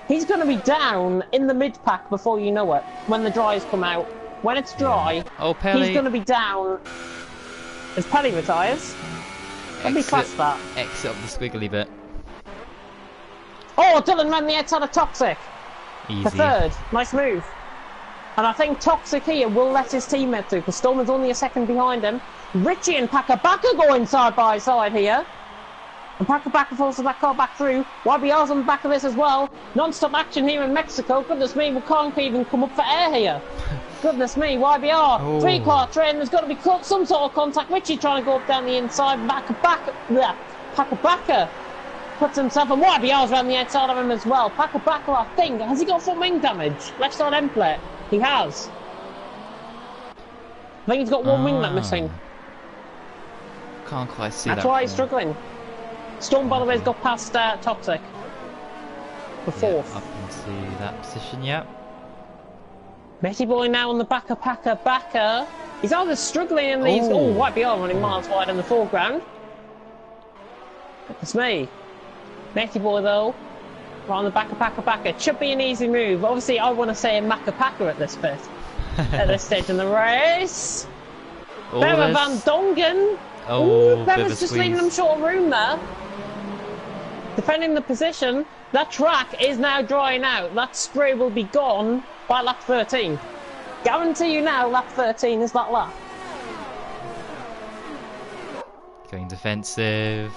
He's going to be down in the mid-pack before you know it, when the dries come out. When it's dry, oh, Pelly. He's going to be down. As Pelly retires, let me class that. Exit up the squiggly bit. Oh, Dylan ran the outside of Toxic. Easy. For 3rd. Nice move. And I think Toxic here will let his teammate through, because Stallman's only a second behind him. Richie and Pakabaka going side by side here. And Pakabaka forces that car back through. YBR's on the back of this as well. Non-stop action here in Mexico. Goodness me, we can't even come up for air here. Goodness me, YBR. Oh. 3-car train, there's got to be some sort of contact. Richie trying to go up down the inside. Pakabaka puts himself, and YBR's around the outside of him as well. Pakabaka, I think, has he got front wing damage? Left side end plate. He has. I think he's got one winglet missing. Can't quite see That's that. why he's struggling. Storm, by the way, has got past Toxic. For 4th. Yeah, up into that position, yep. Betty Boy now on the back of Pakabaka. He's either struggling in these. Oh, White BR running miles wide in the foreground. It's me. Betty Boy, though, right on the back of Pakabaka. Should be an easy move. Obviously, I want to say Makapaka at this bit. At this stage in the race. Berra Van Dongen. Oh, Berra's just leaving him short of room there. Defending the position. That track is now drying out. That spray will be gone by lap 13. Guarantee you now, lap 13 is that lap. Going defensive.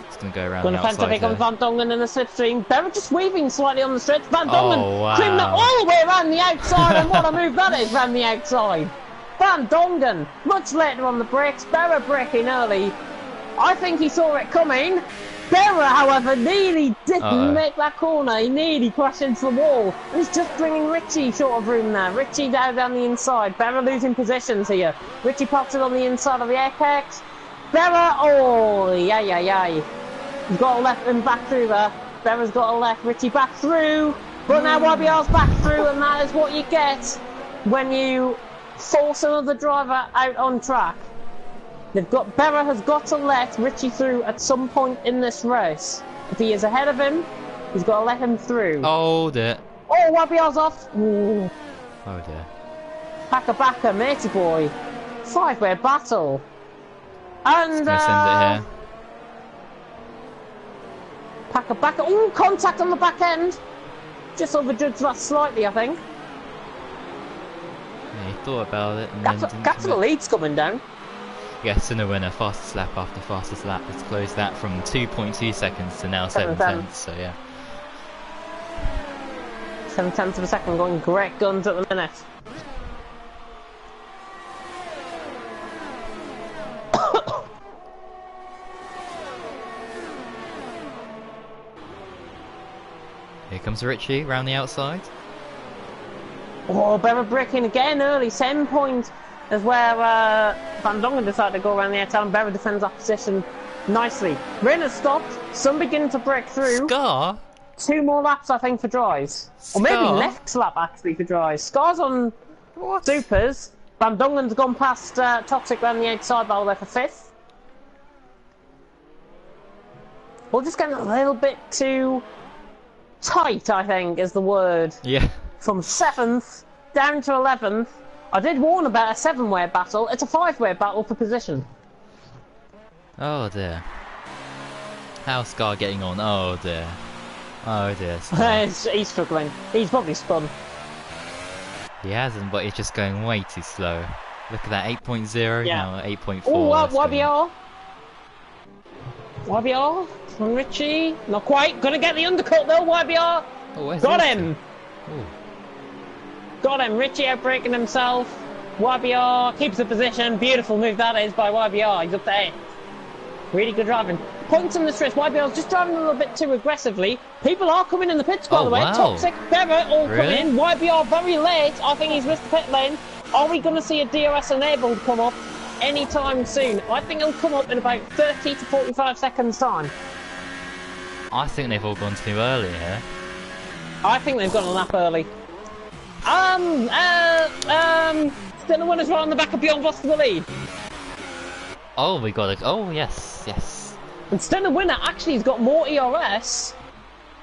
It's going to go around Going the to outside pick on there. Van Dongen in the slipstream. Berra just weaving slightly on the stretch. Van Dongen wow. creaming that all the way around the outside, and what a move that is around the outside. Van Dongen, much later on the brakes. Berra braking early. I think he saw it coming. Berra, however, nearly didn't make that corner. He nearly crashed into the wall. And he's just bringing Richie short of room there. Richie down the inside. Berra losing positions here. Richie pops it on the inside of the apex. Berra, oh, yay. He's got to let him back through there. Berra's got to let Richie back through. But now YBR's back through, and that is what you get when you force another driver out on track. Berra has got to let Richie through at some point in this race. If he is ahead of him, he's got to let him through. Oh dear. Oh, YBR's off. Ooh. Oh dear. Baka, matey boy. 5-way battle. And Gonna send it here. Baka. Ooh, contact on the back end. Just overjudged that slightly, I think. Yeah, he thought about it and then didn't Gap to the commit. lead's coming down. Yes, and a winner. Fastest lap after fastest lap. Let's close that from 2.2 seconds to now 7 tenths. So yeah. 7 tenths of a second, going great guns at the minute. Here comes Richie round the outside. Oh, Berra braking again early. Same point as where Van Dongen decided to go around the outside, and Berra defends that position nicely. Rain has stopped. Some beginning to break through. Scar? 2 more laps, I think, for dries. Or maybe next lap, actually, for dries. Scar's on supers. Van Dongen's gone past Toxic round the outside, by the way, for 5th. We're just getting a little bit too tight, I think, is the word. Yeah. From 7th down to 11th. I did warn about a 7-way battle. It's a 5-way battle for position. Oh dear. How's Scar getting on? Oh dear. Oh dear. Scar. He's struggling. He's probably spun. He hasn't, but he's just going way too slow. Look at that, 8.0, Yeah. now 8.4. Oh, that's going- YBR. YBR from Richie. Not quite. Gonna get the undercut though, YBR. Oh, where's Got Richie? him. Oh. Got him. Richie outbraking himself. YBR keeps the position. Beautiful move that is by YBR. He's up to 8th. Really good driving. Points in this race. YBR's just driving a little bit too aggressively. People are coming in the pits, by the way. wow. Toxic, Berra all Really? coming in. YBR very late. I think he's missed the pit lane. Are we going to see a DRS enabled come up anytime soon? I think it'll come up in about 30 to 45 seconds time. I think they've all gone too early here. I think they've gone a lap early. Still a winner's right on the back of Bjorn Voss for the lead. Oh, we got it. Oh, yes, yes. And still a winner actually has got more ERS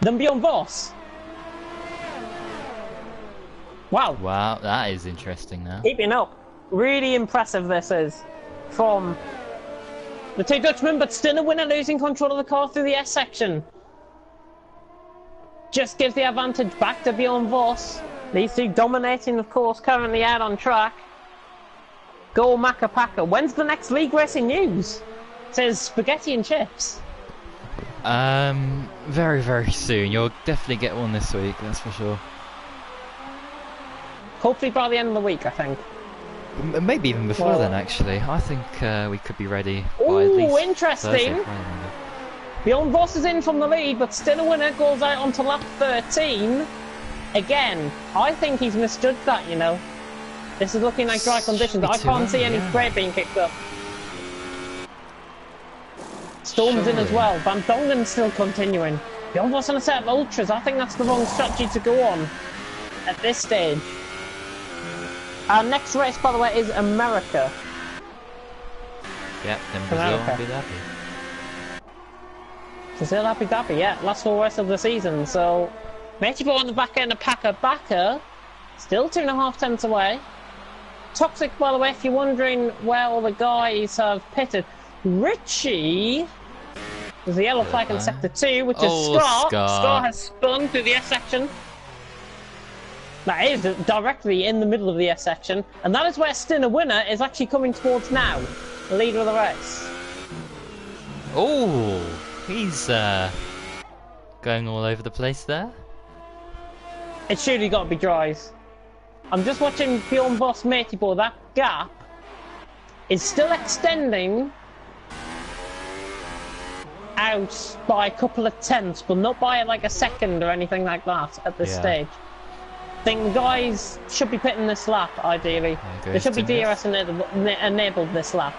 than Bjorn Voss. Wow. Wow, that is interesting now. Keeping up. Really impressive this is from the 2 Dutchmen, but still a winner losing control of the car through the S section. Just gives the advantage back to Bjorn Voss. These 2 dominating, of course, currently out on track. Go Paka. When's the next league racing news? It says spaghetti and chips. Very, very soon. You'll definitely get one this week, that's for sure. Hopefully by the end of the week, I think. Maybe even before Well- then, actually. I think we could be ready by at Ooh, least interesting. Thursday, Friday, maybe. Bjorn Voss is in from the lead, but still a winner, goes out onto lap 13. Again, I think he's misjudged that, you know. This is looking like dry conditions. I can't see any spray being kicked up. Storm's in as Surely. well. Van Dongen's still continuing. Bjorn Voss on a set of ultras. I think that's the wrong strategy to go on at this stage. Our next race, by the way, is America. Yep, then Brazil America. will be happy. Brazil happy dappy, yeah. Last 4 races of the season, so... Mexico on the back end of Baka. Still 2.5 tenths away. Toxic, by the way, if you're wondering where all the guys have pitted. Richie... There's the yellow flag in sector 2, which is Scar. Scar has spun through the S section. That is directly in the middle of the S section. And that is where Stinner Winner is actually coming towards now. The leader of the race. Oh, he's going all over the place there. It's surely got to be dries. I'm just watching Bjorn Voss matey boy. That gap is still extending out by a couple of tenths, but not by like a second or anything like that at this stage. I think the guys should be pitting this lap, ideally. There should be DRS enabled this lap.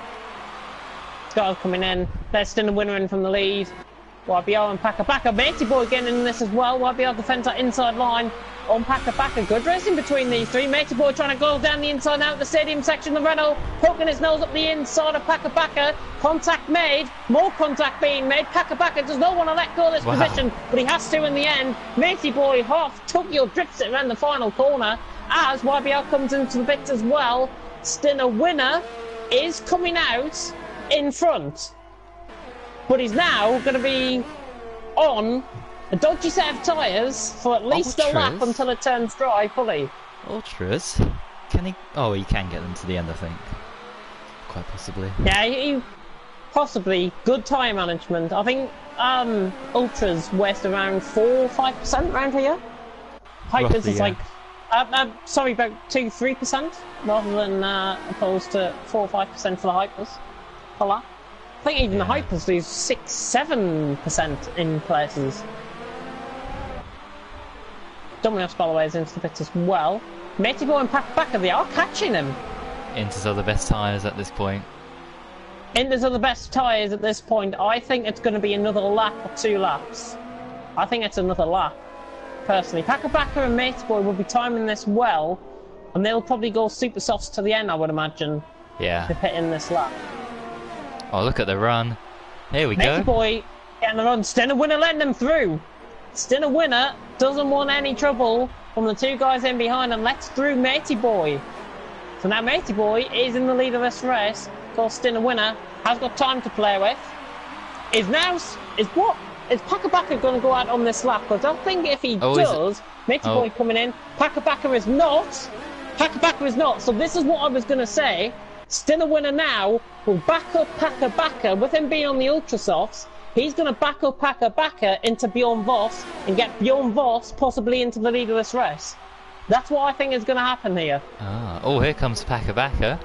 Scar's coming in. There's still a winner in from the lead. YBR and Paka Matey Boy getting in this as well. YBR defends that inside line on Paka. Good racing between these three. Matey Boy trying to go down the inside out of the stadium section. The Renault poking his nose up the inside of Paka. Contact made. More contact being made. Paka does not want to let go of this position, but he has to in the end. Matey Boy half Tokyo drifts it around the final corner as YBR comes into the bits as well. Stinner winner is coming out in front. But he's now going to be on a dodgy set of tyres for at least a lap until it turns dry fully. Ultras? Can he? Oh, he can get them to the end, I think. Quite possibly. Yeah, he possibly. Good tyre management. I think Ultras waste around 4 or 5% around here. Hypers Roughly, is yeah. like, sorry, about 2-3% rather than opposed to 4 or 5% for the Hypers per lap. I think even the Hypers lose 6-7% in places. Domino's, by the way, is into the pits as well. Matey Boy and Paka, they are catching him. Inters are the best tyres at this point. Inters are the best tyres at this point. I think it's going to be another lap or 2 laps. I think it's another lap, personally. Paka and Matey Boy will be timing this well, and they'll probably go super softs to the end, I would imagine. Yeah. To pit in this lap. Oh, look at the run. Here we go. Matey Boy getting the run. Stinner winner letting them through. Stinner winner doesn't want any trouble from the 2 guys in behind and lets through Matey Boy. So now Matey Boy is in the lead of this race. Of course, Stinner winner has got time to play with. Is Paka going to go out on this lap? Because I think if he does, Matey Boy coming in. Paka is not. Paka is not. So this is what I was going to say. Stinner winner now will back up Paka with him being on the Ultra Softs. He's going to back up Paka into Bjorn Voss and get Bjorn Voss possibly into the lead of this race. That's what I think is going to happen here. Oh, here comes Paka.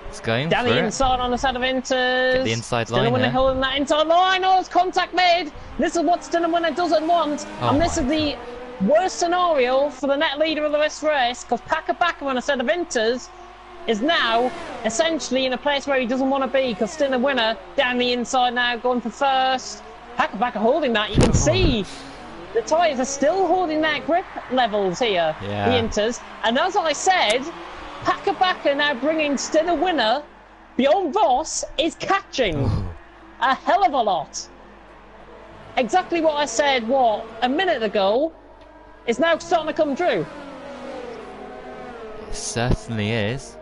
It's going down the inside on a set of Inters. Get the inside line. Stinner winner holding that inside line. Oh, it's contact made. This is what Stinner winner doesn't want. And this is the worst scenario for the net leader of this race, because Paka on a set of Inters is now essentially in a place where he doesn't want to be, because Stinner winner down the inside now going for first. Paka holding that. You can see the tyres are still holding their grip levels here, the Inters. And as I said, Paka now bringing Stinner winner. Bjorn Voss is catching a hell of a lot. Exactly what I said, a minute ago, is now starting to come true. It certainly is.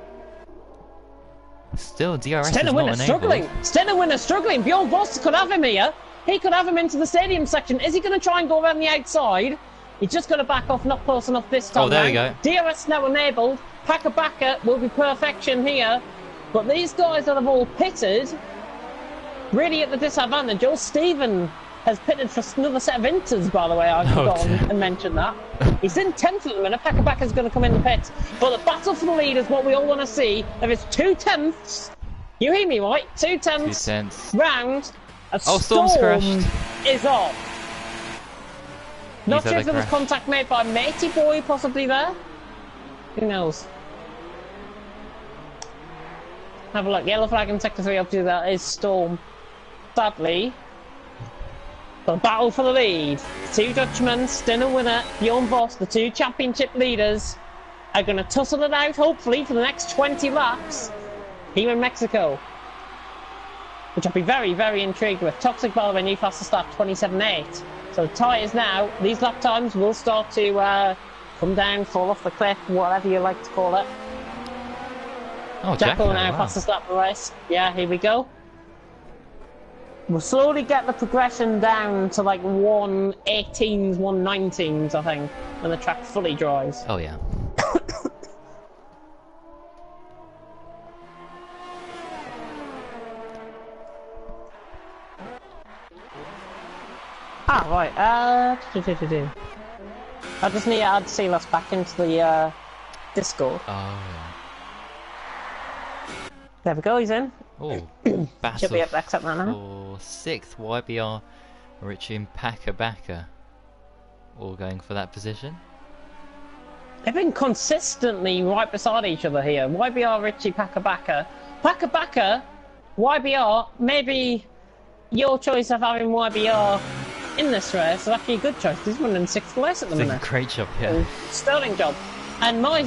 Still, DRS Stinner is not winner enabled. struggling. Stinner winner struggling. Bjorn Voss could have him here. He could have him into the stadium section. Is he going to try and go around the outside? He's just going to back off, not close enough this time. Oh, there we go. DRS now enabled. Paka will be perfection here. But these guys that have all pitted, really at the disadvantage. Joel Stephen has pitted for another set of Inters, by the way. I forgot and mentioned that. He's in 10th at the minute. Paka is going to come in the pits. But the battle for the lead is what we all want to see. There is 2 tenths. You hear me, right? 2 tenths. 2 tenths. Round. A Storm's crashed. Is off. Not sure if there was contact made by Matey Boy possibly there. Who knows? Have a look. Yellow flag in sector 3 up to that is Storm. Sadly, the battle for the lead. 2 Dutchmen, Stinner winner, Bjorn Voss, the 2 championship leaders, are going to tussle it out, hopefully, for the next 20 laps here in Mexico. Which I'll be very, very intrigued with. Toxic, by the way, new fastest lap, 27.8. So the tyres now, these lap times will start to come down, fall off the cliff, whatever you like to call it. Oh, Jacko now, fastest lap of the race. Yeah, here we go. We'll slowly get the progression down to like 118s, 119s, I think, when the track fully dries. Oh, yeah. Right. I just need to add Silas back into the Discord. Oh, yeah. There we go, he's in. Oh, Should be able to accept that now. For 6th, YBR, Richie and Paka. All going for that position. They've been consistently right beside each other here. YBR, Richie, Paka. Paka, YBR, maybe your choice of having YBR in this race is actually a good choice. He's running in 6th place at the Doing minute. a great job, yeah. Sterling job. And my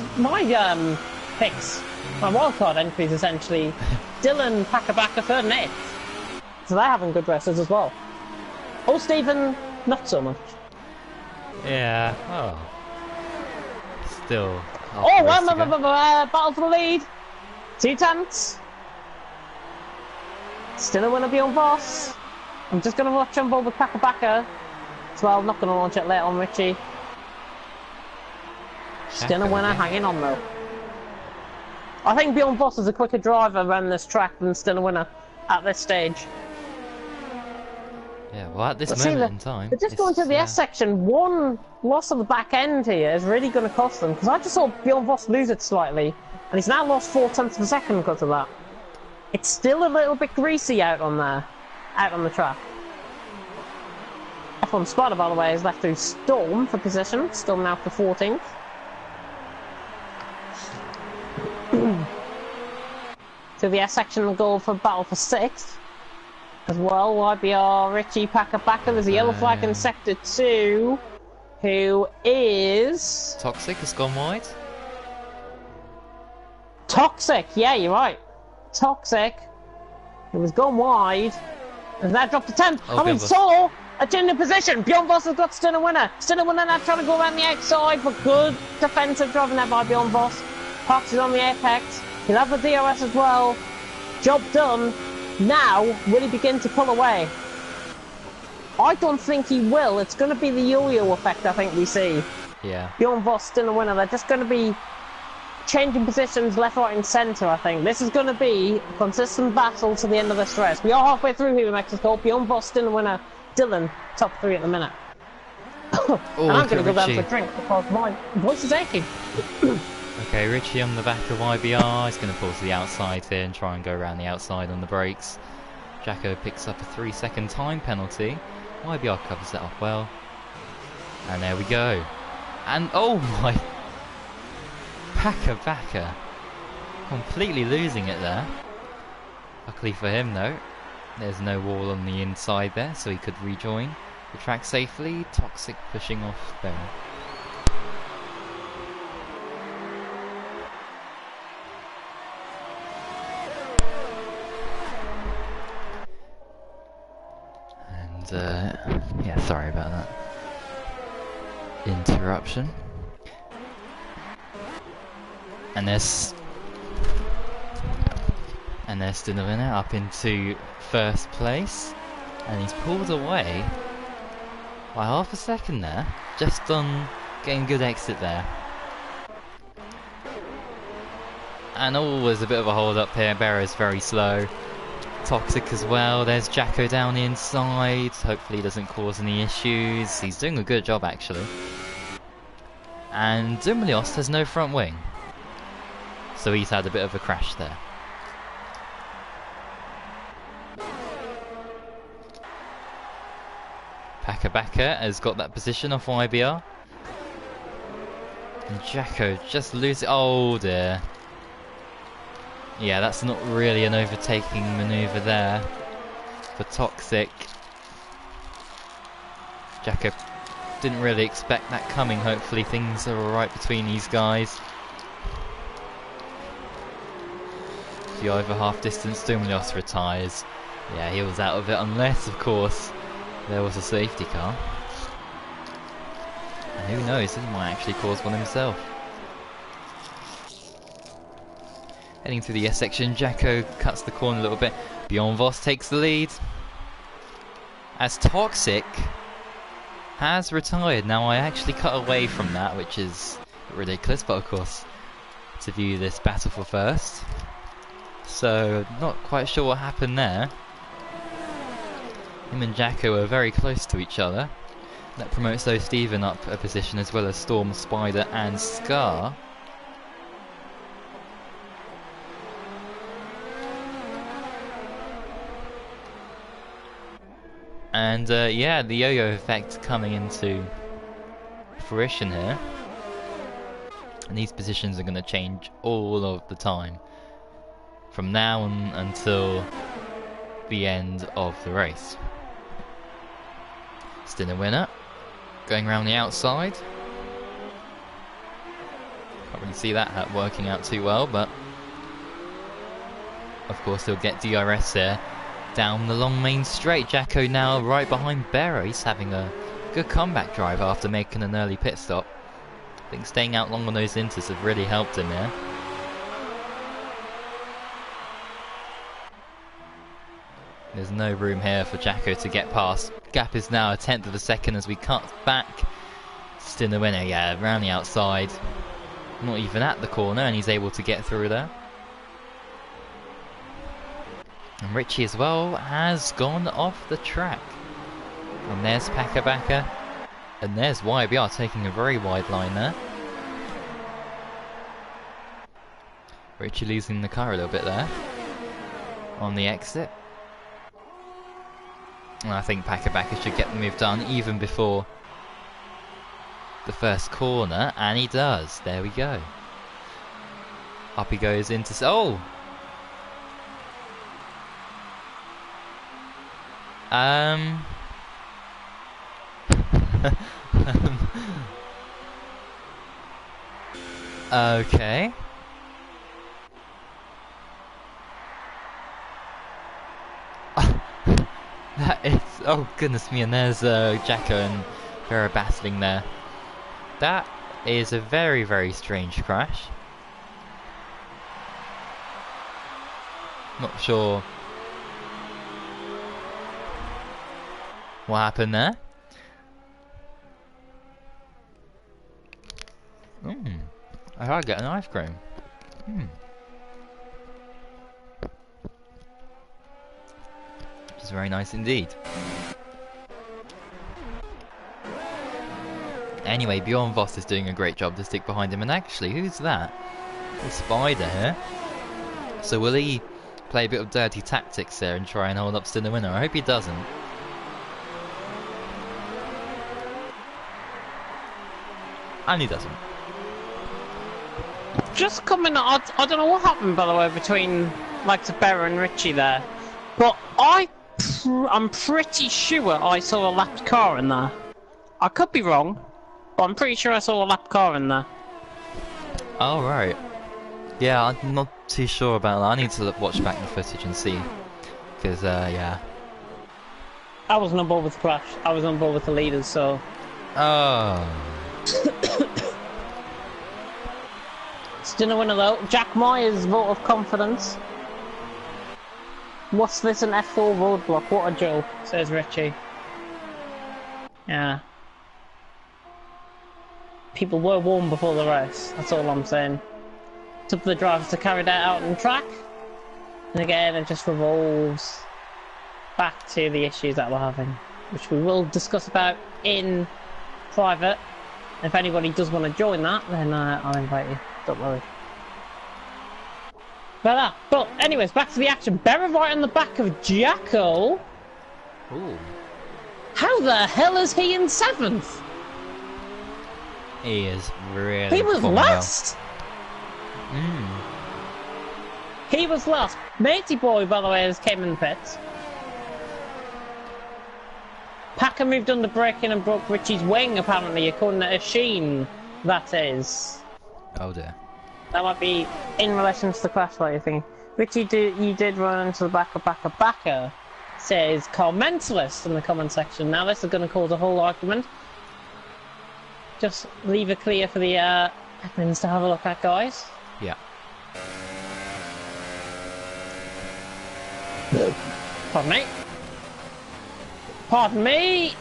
picks, my wildcard entries essentially, Dylan, Packer, 3rd and 8th. So they're having good races as well. Oh, Stephen, not so much. Yeah, oh. Still. Oh, battle for the lead. 2 tenths. Still a winner beyond Voss. I'm just going to watch on board with Packer. So I'm not going to launch it late on Richie. Still a winner hanging on though. I think Bjorn Voss is a quicker driver around this track than still a winner at this stage. Yeah, well, at this moment in time, they're just going to the S section. One loss of the back end here is really going to cost them, because I just saw Bjorn Voss lose it slightly, and he's now lost 4 tenths of a second because of that. It's still a little bit greasy out on there, out on the track. F1 Spider, by the way, is left through Storm for position. Storm now for 14th. So the S section will go for battle for 6th. As well, YBR, Richie, Packer. There's a yellow flag in Sector 2, who is... Toxic has gone wide. Toxic, yeah, you're right. Toxic, who was gone wide, and that dropped to 10th. Solo, a change in position. Bjorn Voss has got still a winner. Still a winner now trying to go around the outside, but good defensive driving there by Bjorn Voss. Cox is on the apex. He'll have the DRS as well. Job done. Now, will he begin to pull away? I don't think he will. It's going to be the yo-yo effect, I think we see. Yeah. Bjorn Voss still a winner. They're just going to be changing positions left, right and centre, I think. This is going to be a consistent battle to the end of this race. We are halfway through here in Mexico. Bjorn Voss still a winner. Dylan, top 3 at the minute. And I'm going to go down for a drink because my voice is aching. Okay, Richie on the back of YBR. He's going to pull to the outside here and try and go around the outside on the brakes. Jacko picks up a 3-second time penalty. YBR covers that off well. And there we go. And oh my... Packer. Completely losing it there. Luckily for him though, there's no wall on the inside there, so he could rejoin the track safely. Toxic pushing off there. Yeah, sorry about that interruption. And there's Stinovina up into 1st place, and he's pulled away by half a second there, just on getting good exit there. And there's a bit of a hold up here. Barrow's very slow. Toxic as well. There's Jacko down the inside. Hopefully he doesn't cause any issues. He's doing a good job actually. And Dumelios has no front wing, so he's had a bit of a crash there. Packer has got that position off YBR. And Jacko just loses. Oh dear. Yeah, that's not really an overtaking manoeuvre there for Toxic. Jacko didn't really expect that coming. Hopefully things are alright between these guys. The over half distance, Dumelios retires. Yeah, he was out of it, unless of course there was a safety car. And who knows, he might actually cause one himself. Heading through the S section, Jacko cuts the corner a little bit. Bjorn Voss takes the lead. As Toxic has retired. Now I actually cut away from that, which is ridiculous, but of course to view this battle for first. So not quite sure what happened there. Him and Jacko are very close to each other. That promotes though Steven up a position, as well as Storm, Spider and Scar. And yeah, the yo-yo effect coming into fruition here. And these positions are going to change all of the time. From now on until the end of the race. Still a winner. Going around the outside. Can't really see that working out too well, but of course he'll get DRS there. Down the long main straight. Jacko now right behind Berra. He's having a good comeback drive after making an early pit stop. I think staying out long on those inters have really helped him there. There's no room here for Jacko to get past. Gap is now a tenth of a second as we cut back. Still the winner, yeah, around the outside. Not even at the corner, and he's able to get through there. And Richie as well has gone off the track. And there's Pakabaka. And there's YBR taking a very wide line there. Richie losing the car a little bit there on the exit. And I think Pakabaka should get the move done even before the first corner, and he does. There we go. Up he goes into... Oh! Okay. That is... Oh goodness me, and there's Jacko and Vera battling there. That is a very, very strange crash. Not sure what happened there. I gotta get an ice cream. Which is very nice indeed. Anyway, Bjorn Voss is doing a great job to stick behind him, and actually, who's that? A spider here. So will he play a bit of dirty tactics there and try and hold up to the winner? I hope he doesn't. And he doesn't. Just coming, I don't know what happened, by the way, between like Berra and Richie there, but I'm pretty sure I saw a lapped car in there. I could be wrong, but I'm pretty sure I saw a lapped car in there. Oh, right. Yeah, I'm not too sure about that. I need to watch back the footage and see. Because, yeah. I wasn't on board with the crash. I was on board with the leaders, so... Oh. Still a winner, though. Jack Myers' vote of confidence. What's this, an F4 roadblock? What a joke, says Richie. Yeah. People were warned before the race, that's all I'm saying. It's up to the drivers to carry that out on track. And again, it just revolves back to the issues that we're having, which we will discuss about in private. If anybody does want to join that, then I'll invite you, don't worry. But anyways, back to the action. Berra right on the back of Jacko. Ooh. How the hell is he in 7th? He is really... He was last! Well. He was last. Matey Boy, by the way, has came in the pits. Packer moved under braking and broke Richie's wing, apparently, according to Sheen. That is. Oh dear. That might be in relation to the crash, what you think. Richie, you did run into the back of Backer, says car mentalist in the comment section. Now this is going to cause a whole argument. Just leave it clear for the admins to have a look at, guys. Yeah. Pardon me. Pardon me.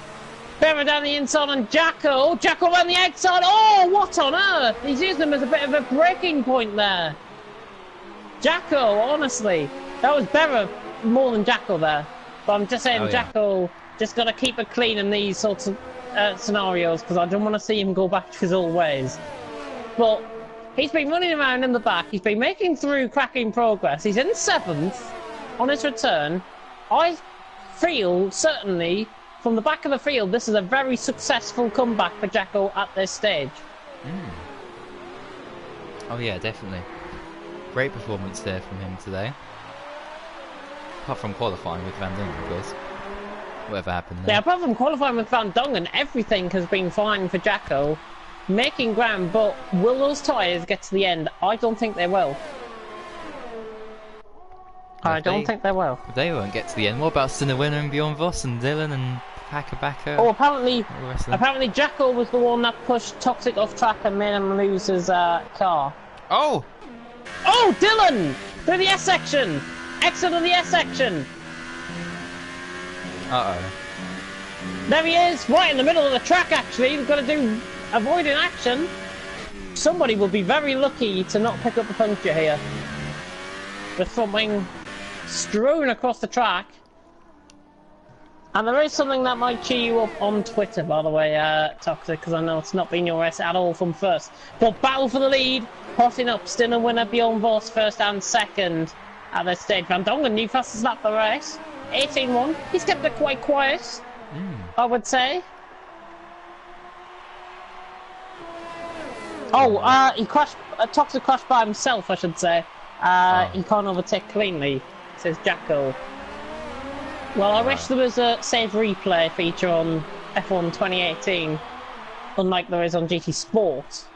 Berra down the inside on Jacko. Jacko around the outside. Oh, what on earth? He's using them as a bit of a breaking point there. Jacko, honestly. That was Berra more than Jacko there. But I'm just saying, Jacko just got to keep it clean in these sorts of scenarios, because I don't want to see him go back to his old ways. But he's been running around in the back. He's been making through cracking progress. He's in 7th on his return. I feel, certainly, from the back of the field, this is a very successful comeback for Jacko at this stage. Oh yeah, definitely. Great performance there from him today. apart from qualifying with Van Dongen, of course. Whatever happened there. Yeah, apart from qualifying with Van Dongen, everything has been fine for Jacko. Making ground, but will those tyres get to the end? I don't think they will. I don't think they will. They won't get to the end. What about Sinawin and Bjorn Voss and Dylan and Pakabaka? Oh, apparently Jacko was the one that pushed Toxic off track and made him lose his car. Oh! Oh, Dylan! Through the S section! Exit of the S section! Uh-oh. There he is, right in the middle of the track actually. We've got to do avoiding action. Somebody will be very lucky to not pick up a puncture here. With something strewn across the track. And there is something that might cheer you up on Twitter, by the way, Toxic, because I know it's not been your race at all from first. But battle for the lead, potting up, still a winner, Bjorn Voss first and second at this stage. Van Dongen, new fastest lap of the race, 18-1. He's kept it quite quiet, I would say. Oh, he crashed, Toxic crashed by himself, I should say. He can't overtake cleanly, says Jacko. Well, I wish there was a save replay feature on F1 2018, unlike there is on GT Sport.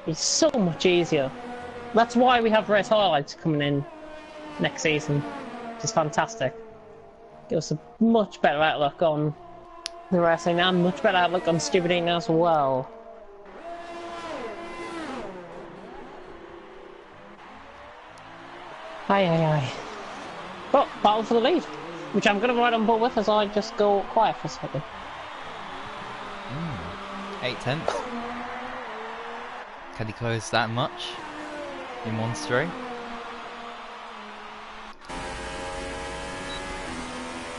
It's so much easier. That's why we have race highlights coming in next season, which is fantastic. Give us a much better outlook on the racing and much better outlook on stupiding as well. Aye. But battle for the lead, which I'm going to ride on board with as I just go quiet for a second. 8 tenths. Can he close that much in one straight?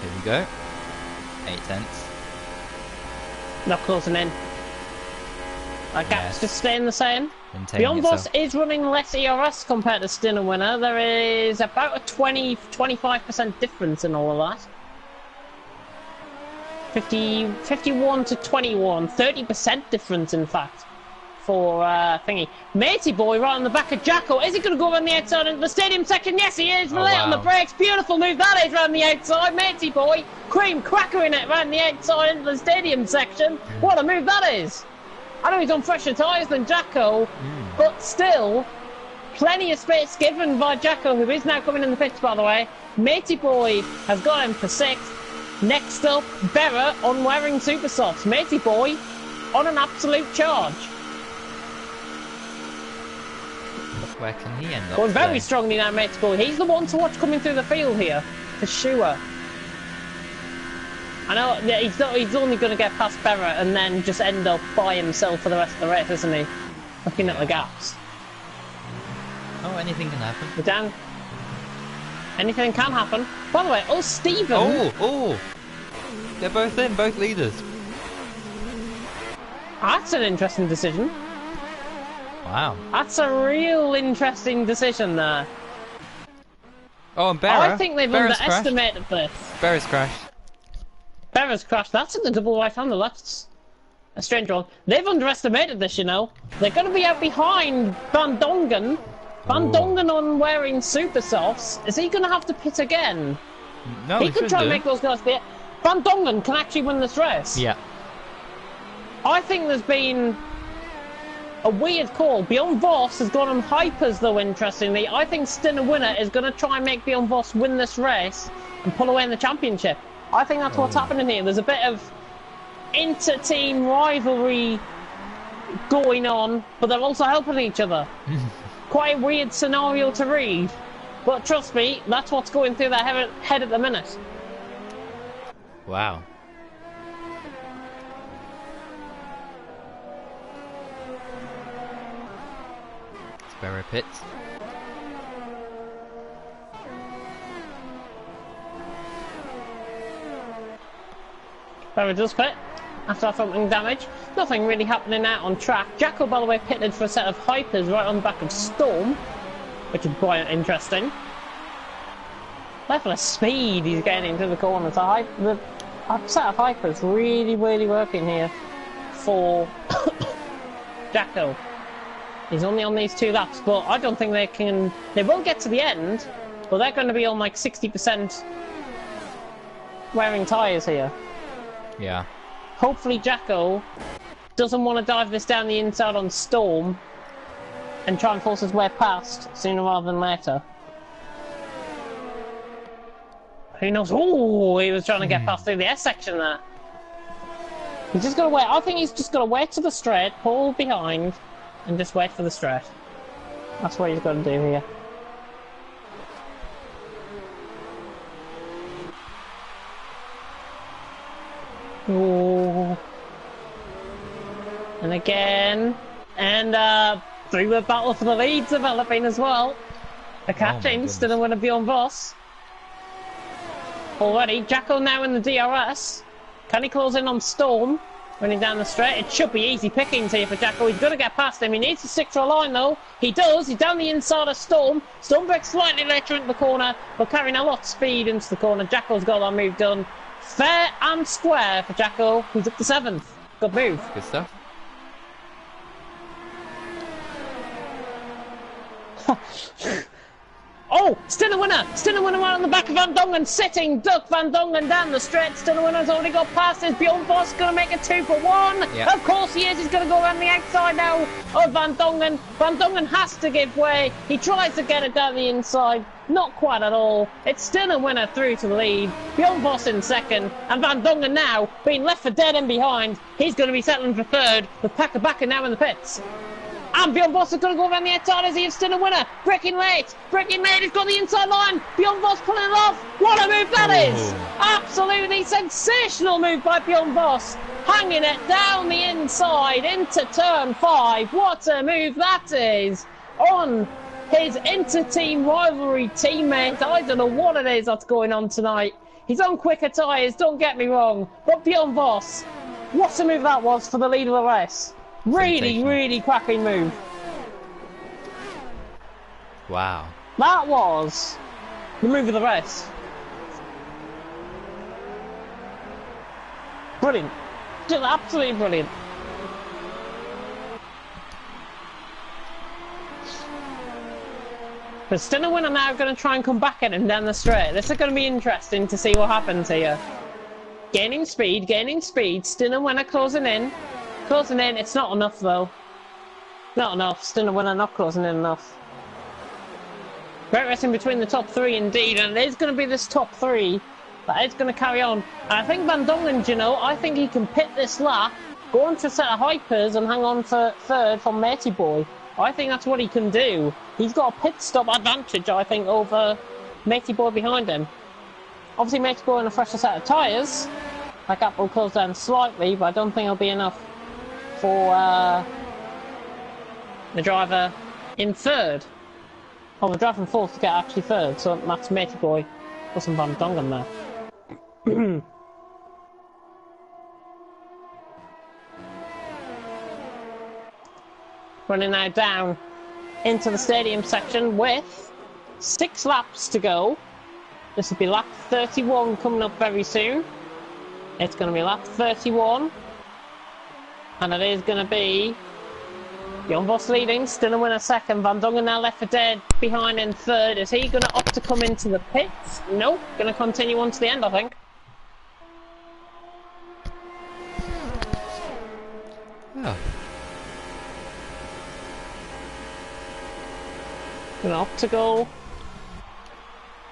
Here we go. 8 tenths. Not closing in. That gap's just staying the same. Bjorn Voss is running less ERS compared to Stinner Winner. There is about a 20-25% difference in all of that. 51 to 21, 30% difference in fact for thingy. Matey Boy right on the back of Jacko. Is he going to go around the outside into the stadium section? Yes, he is. Late on the brakes. Beautiful move that is around the outside. Matey Boy, cream crackering it around the outside into the stadium section. What a move that is. I know he's on fresher tyres than Jacko, but still, plenty of space given by Jacko, who is now coming in the pits, by the way. Matey Boy has got him for 6th. Next up, Berra on wearing super softs. Matey Boy on an absolute charge. Where can he end up? Going very strongly now, Matey Boy. He's the one to watch coming through the field here, for sure. I know he's only going to get past Berra and then just end up by himself for the rest of the race, isn't he? Looking at the gaps. Oh, anything can happen. We're down. Anything can happen. By the way, Stephen. Oh! They're both in, both leaders. That's an interesting decision. Wow. That's a real interesting decision there. Oh, and Berra. I think they've underestimated this. Berra's crashed. Berra's crashed. That's in the double right-hander. That's a strange one. They've underestimated this, you know. They're going to be out behind Van Dongen. Van Dongen on wearing super softs. Is he going to have to pit again? No, he could try and make those guys pit. Van Dongen can actually win this race. Yeah. I think there's been a weird call. Bjorn Voss has gone on hypers, though, interestingly. I think Stinner Winner is going to try and make Bjorn Voss win this race and pull away in the championship. I think that's what's happening here. There's a bit of inter-team rivalry going on, but they're also helping each other. Quite a weird scenario to read. But trust me, that's what's going through their head at the minute. Wow. Berra pits. Berra does pit after something damage. Nothing really happening out on track. Jacko, by the way, pitted for a set of hypers right on the back of Storm, which is quite interesting. Level of speed he's getting into the corner. So the set of hypers really working here for Jacko. He's only on these 2 laps, but I don't think they can. They will get to the end, but they're going to be on like 60% wearing tyres here. Yeah. Hopefully Jacko doesn't want to dive this down the inside on Storm and try and force his way past sooner rather than later. Who knows? Oh, he was trying to get past through the S section there. He's just got to wait. I think he's just got to wait to the straight, pull behind, and just wait for the straight. That's what he's got to do here. Oh. And again. And through the battle for the lead developing as well. The captain still in winner Bjorn Voss. Already, Jacko now in the DRS. Can he close in on Storm? Running down the straight. It should be easy pickings here for Jacko. He's going to get past him. He needs to stick to a line though. He does. He's down the inside of Storm. Storm breaks slightly later into the corner, but carrying a lot of speed into the corner. Jacko's got that move done. Fair and square for Jacko, who's up to 7th. Good move. Good stuff. Oh, still a winner! Still a winner right on the back of Van Dongen, sitting Duck Van Dongen down the straight. Still a winner's already got past his Bjorn Voss, going to make a 2 for 1. Yep. Of course he is, he's going to go around the outside now of Van Dongen. Van Dongen has to give way. He tries to get it down the inside, not quite at all. It's still a winner through to the lead. Bjorn Voss in 2nd, and Van Dongen now being left for dead and behind. He's going to be settling for 3rd, with Packer now in the pits. And Bjorn Voss is going to go around the outside as he is still a winner. Breaking late, he's got the inside line. Bjorn Voss pulling it off. What a move that is! Absolutely sensational move by Bjorn Voss. Hanging it down the inside into turn 5. What a move that is! On his inter-team rivalry teammate. I don't know what it is that's going on tonight. He's on quicker tyres, don't get me wrong. But Bjorn Voss, what a move that was for the lead of the race. Really cracking move. Wow. That was the move of the race. Brilliant. Just absolutely brilliant. But still a winner now going to try and come back at him down the straight. This is going to be interesting to see what happens here. Gaining speed, still a winner closing in. Closing in, it's not enough though. Not enough. Still a winner, not closing in enough. Great racing between the top 3 indeed, and it is going to be this top 3 that is going to carry on. And I think Van Dongen, you know, I think he can pit this lap, go on to a set of hypers and hang on for 3rd from Matey Boy. I think that's what he can do. He's got a pit stop advantage, I think, over Matey Boy behind him. Obviously Matey Boy on a fresher set of tyres. That gap will close down slightly, but I don't think it'll be enough for the driver in 3rd. Oh, the driver in 4th to get actually 3rd, so that's Matey Boy. Wasn't Van Dongen there. Running now down into the stadium section with 6 laps to go. This will be lap 31 coming up very soon. It's going to be lap 31. And it is going to be Bjorn Voss leading, still a winner 2nd. Van Dongen now left for dead, behind in 3rd. Is he going to opt to come into the pits? Nope, going to continue on to the end, I think. Oh. Going to opt to go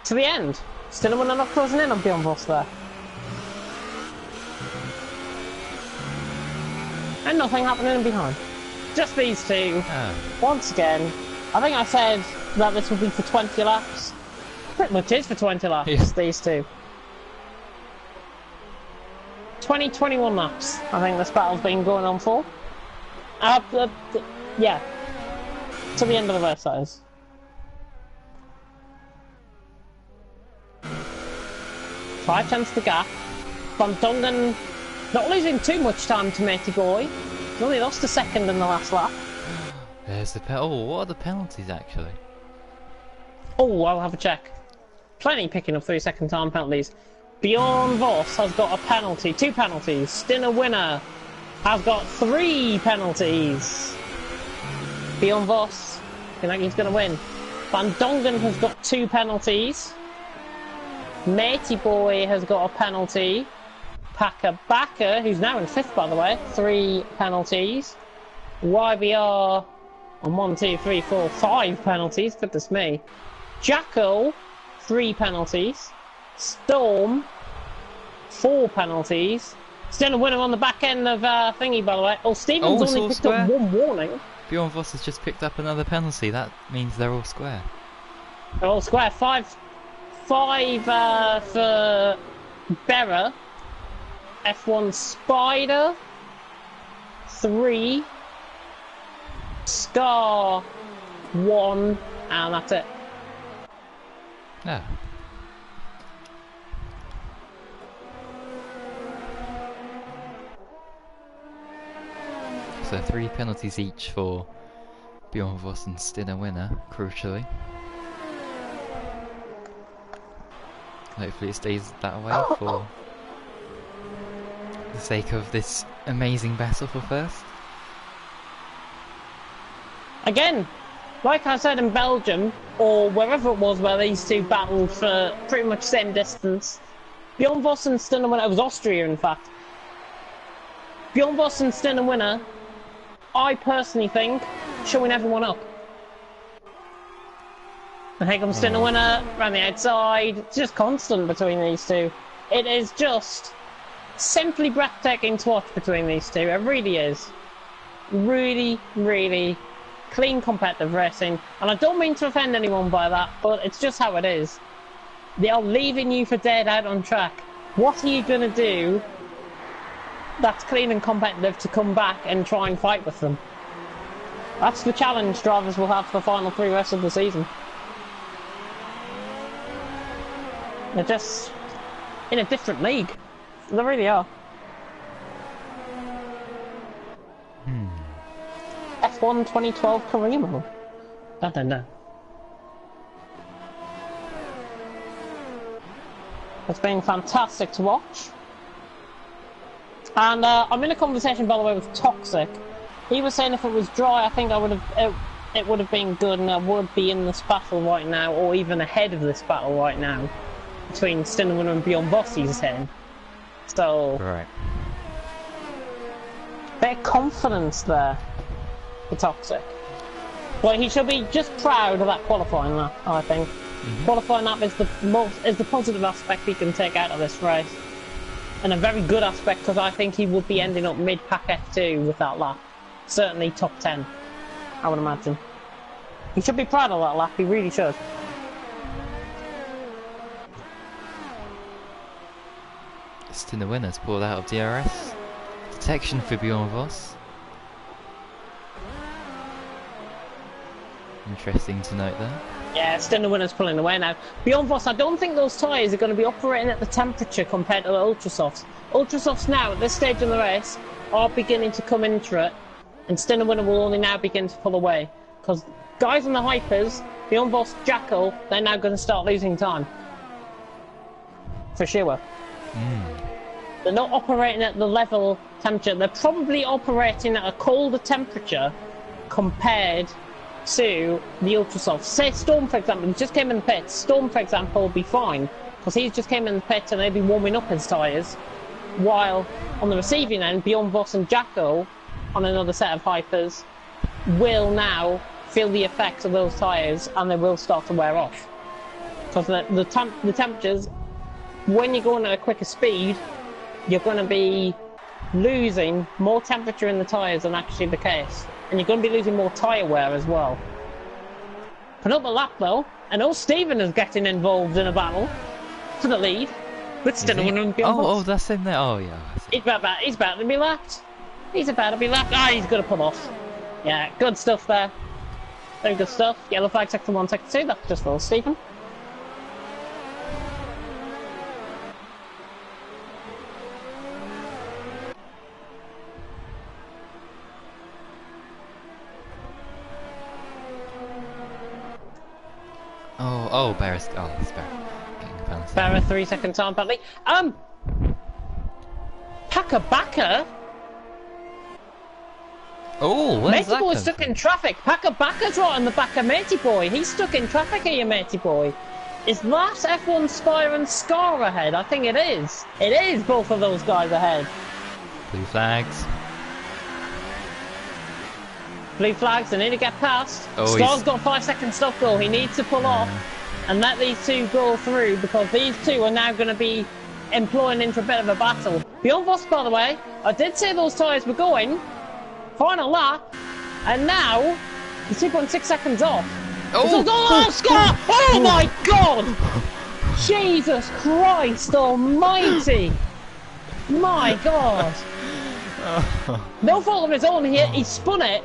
to the end. Still a winner not closing in on Bjorn Voss there. And nothing happening behind. Just these two. Once again, I think I said that this would be for 20 laps. Pretty much is for 20 laps, these two. 21 laps, I think this battle's been going on for. Yeah. To the end of the race, that is. Five tenths to gap. Van Dongen not losing too much time to Matey Boy. He's only lost a 2nd in the last lap. There's the oh, what are the penalties actually? Oh, I'll have a check. Plenty picking up 3-second time penalties. Bjorn Voss has got a penalty, 2 penalties. Stinner Winner has got 3 penalties. Bjorn Voss, looking like he's going to win. Van Dongen has got 2 penalties. Matey Boy has got a penalty. Packer Backer, who's now in 5th by the way, 3 penalties. YBR on 1, 2, 3, 4, 5 penalties, goodness me. Jackal, 3 penalties. Storm, 4 penalties. Still a winner on the back end of thingy by the way. Oh, Stephen's only picked up 1 warning. Bjorn Voss has just picked up another penalty, that means they're all square. They're all square. 5 for Berra. F1 Spider. 3. Scar 1. And that's it. Yeah. So 3 penalties each for Bjorn Voss and Stinner winner, crucially. Hopefully it stays that way for the sake of this amazing battle for first. Again, like I said in Belgium, or wherever it was where these two battled for pretty much the same distance, Bjorn Voss and Stinner winner, it was Austria in fact. Bjorn Voss and Stinner winner, I personally think, showing everyone up. And here comes Stinner winner, around the outside, it's just constant between these two. It is just simply breathtaking to watch between these two, it really is. Really, really clean competitive racing, and I don't mean to offend anyone by that, but it's just how it is. They are leaving you for dead out on track. What are you going to do that's clean and competitive to come back and try and fight with them? That's the challenge drivers will have for the final 3 races of the season. They're just in a different league. They really are. F1 2012 career mode. I don't know. It's been fantastic to watch. And I'm in a conversation, by the way, with Toxic. He was saying if it was dry, I think I would have it would have been good, and I would be in this battle right now, or even ahead of this battle right now, between Stinnerman and Bjorn Voss, he's saying. So, Right. bit of confidence there for Toxic. Well, he should be just proud of that qualifying lap, I think. Qualifying lap is the positive aspect he can take out of this race. And a very good aspect, because I think he would be ending up mid-pack F2 with that lap. Certainly top 10, I would imagine. He should be proud of that lap, he really should. Stinner winner's pulled out of DRS. Detection for Bjorn Voss. Interesting to note there. Yeah, Stinner winner's pulling away now. Bjorn Voss, I don't think those tyres are going to be operating at the temperature compared to the Ultrasofts. Ultrasofts now, at this stage in the race, are beginning to come into it, and Stinner winner will only now begin to pull away. Because guys on the Hypers, Bjorn Voss, Jackal, they're now going to start losing time. For sure. They're not operating at the level temperature. They're probably operating at a colder temperature compared to the Ultrasofts. Say Storm, for example, he just came in the pits. Storm, for example, will be fine, because he's just came in the pits and they'll be warming up his tyres, while on the receiving end, Bjorn Voss and Jacko, on another set of Hypers, will now feel the effects of those tyres and they will start to wear off. Because the temperatures, when you're going at a quicker speed, you're going to be losing more temperature in the tyres than actually the case. And you're going to be losing more tyre wear as well. Put up a lap though, and old Stephen is getting involved in a battle for the lead. With Stinner and Bjorn Voss. Oh, that's him there. Oh, yeah. He's about to be lapped. He's about to be lapped. Ah, he's going to pull off. Yeah, good stuff there. Very good stuff. Yellow flag, sector 1, sector 2. That's just for old Stephen. Oh, Barris. Oh, it's Barris. Getting a penalty. Barra 3-second time penalty. Packer Backer. Oh, where's Matey that Boy's come stuck from? in traffic. Packer Backer's right on the back of Matey Boy. He's stuck in traffic here, Matey Boy. Is that F1 Spire and Scar ahead? I think it is. It is both of those guys ahead. Blue flags. Blue flags, they need to get past. Oh, Scar's got a 5-second stop goal. He needs to pull off and let these two go through because these two are now going to be employing into a bit of a battle. Beyond Voss, by the way, I did say those tyres were going. Final lap. And now, he's 2.6 seconds off. Oh, Scar! Oh my God! Jesus Christ almighty! My God! No fault of his own. He spun it,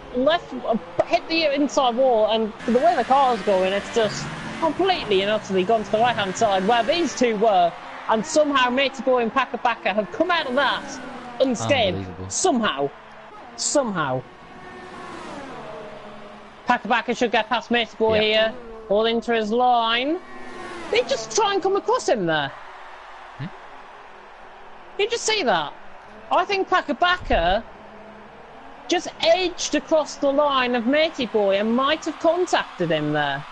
hit the inside wall, and the way the car's going, it's just completely and utterly gone to the right-hand side where these two were, and somehow Matey Boy and Packer Backer have come out of that unscathed. Somehow. Packer Backer should get past Matey Boy here, all into his line. They just try and come across him there. You just see that? I think Packer Backer just edged across the line of Matey Boy and might have contacted him there.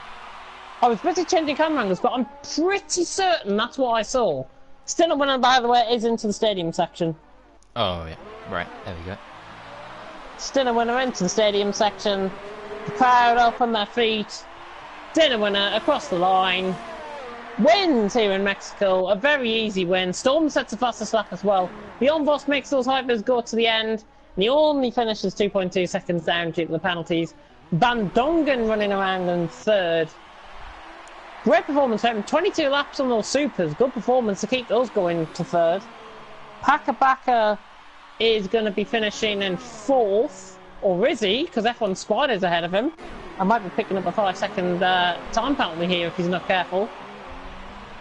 I was busy changing camera angles, but I'm pretty certain that's what I saw. Still a winner, by the way, is into the stadium section. Oh, yeah. Right, there we go. Still a winner into the stadium section. The crowd up on their feet. Dinner winner across the line. Wins here in Mexico. A very easy win. Storm sets the fastest lap as well. Beyond Voss makes those hypers go to the end. And he only finishes 2.2 seconds down due to the penalties. Van Dongen running around in third. Great performance for him. 22 laps on those supers. Good performance to keep those going to third. Packer Backer is going to be finishing in fourth. Or is he? Because F1 Spider's ahead of him. I might be picking up a 5-second time penalty here if he's not careful.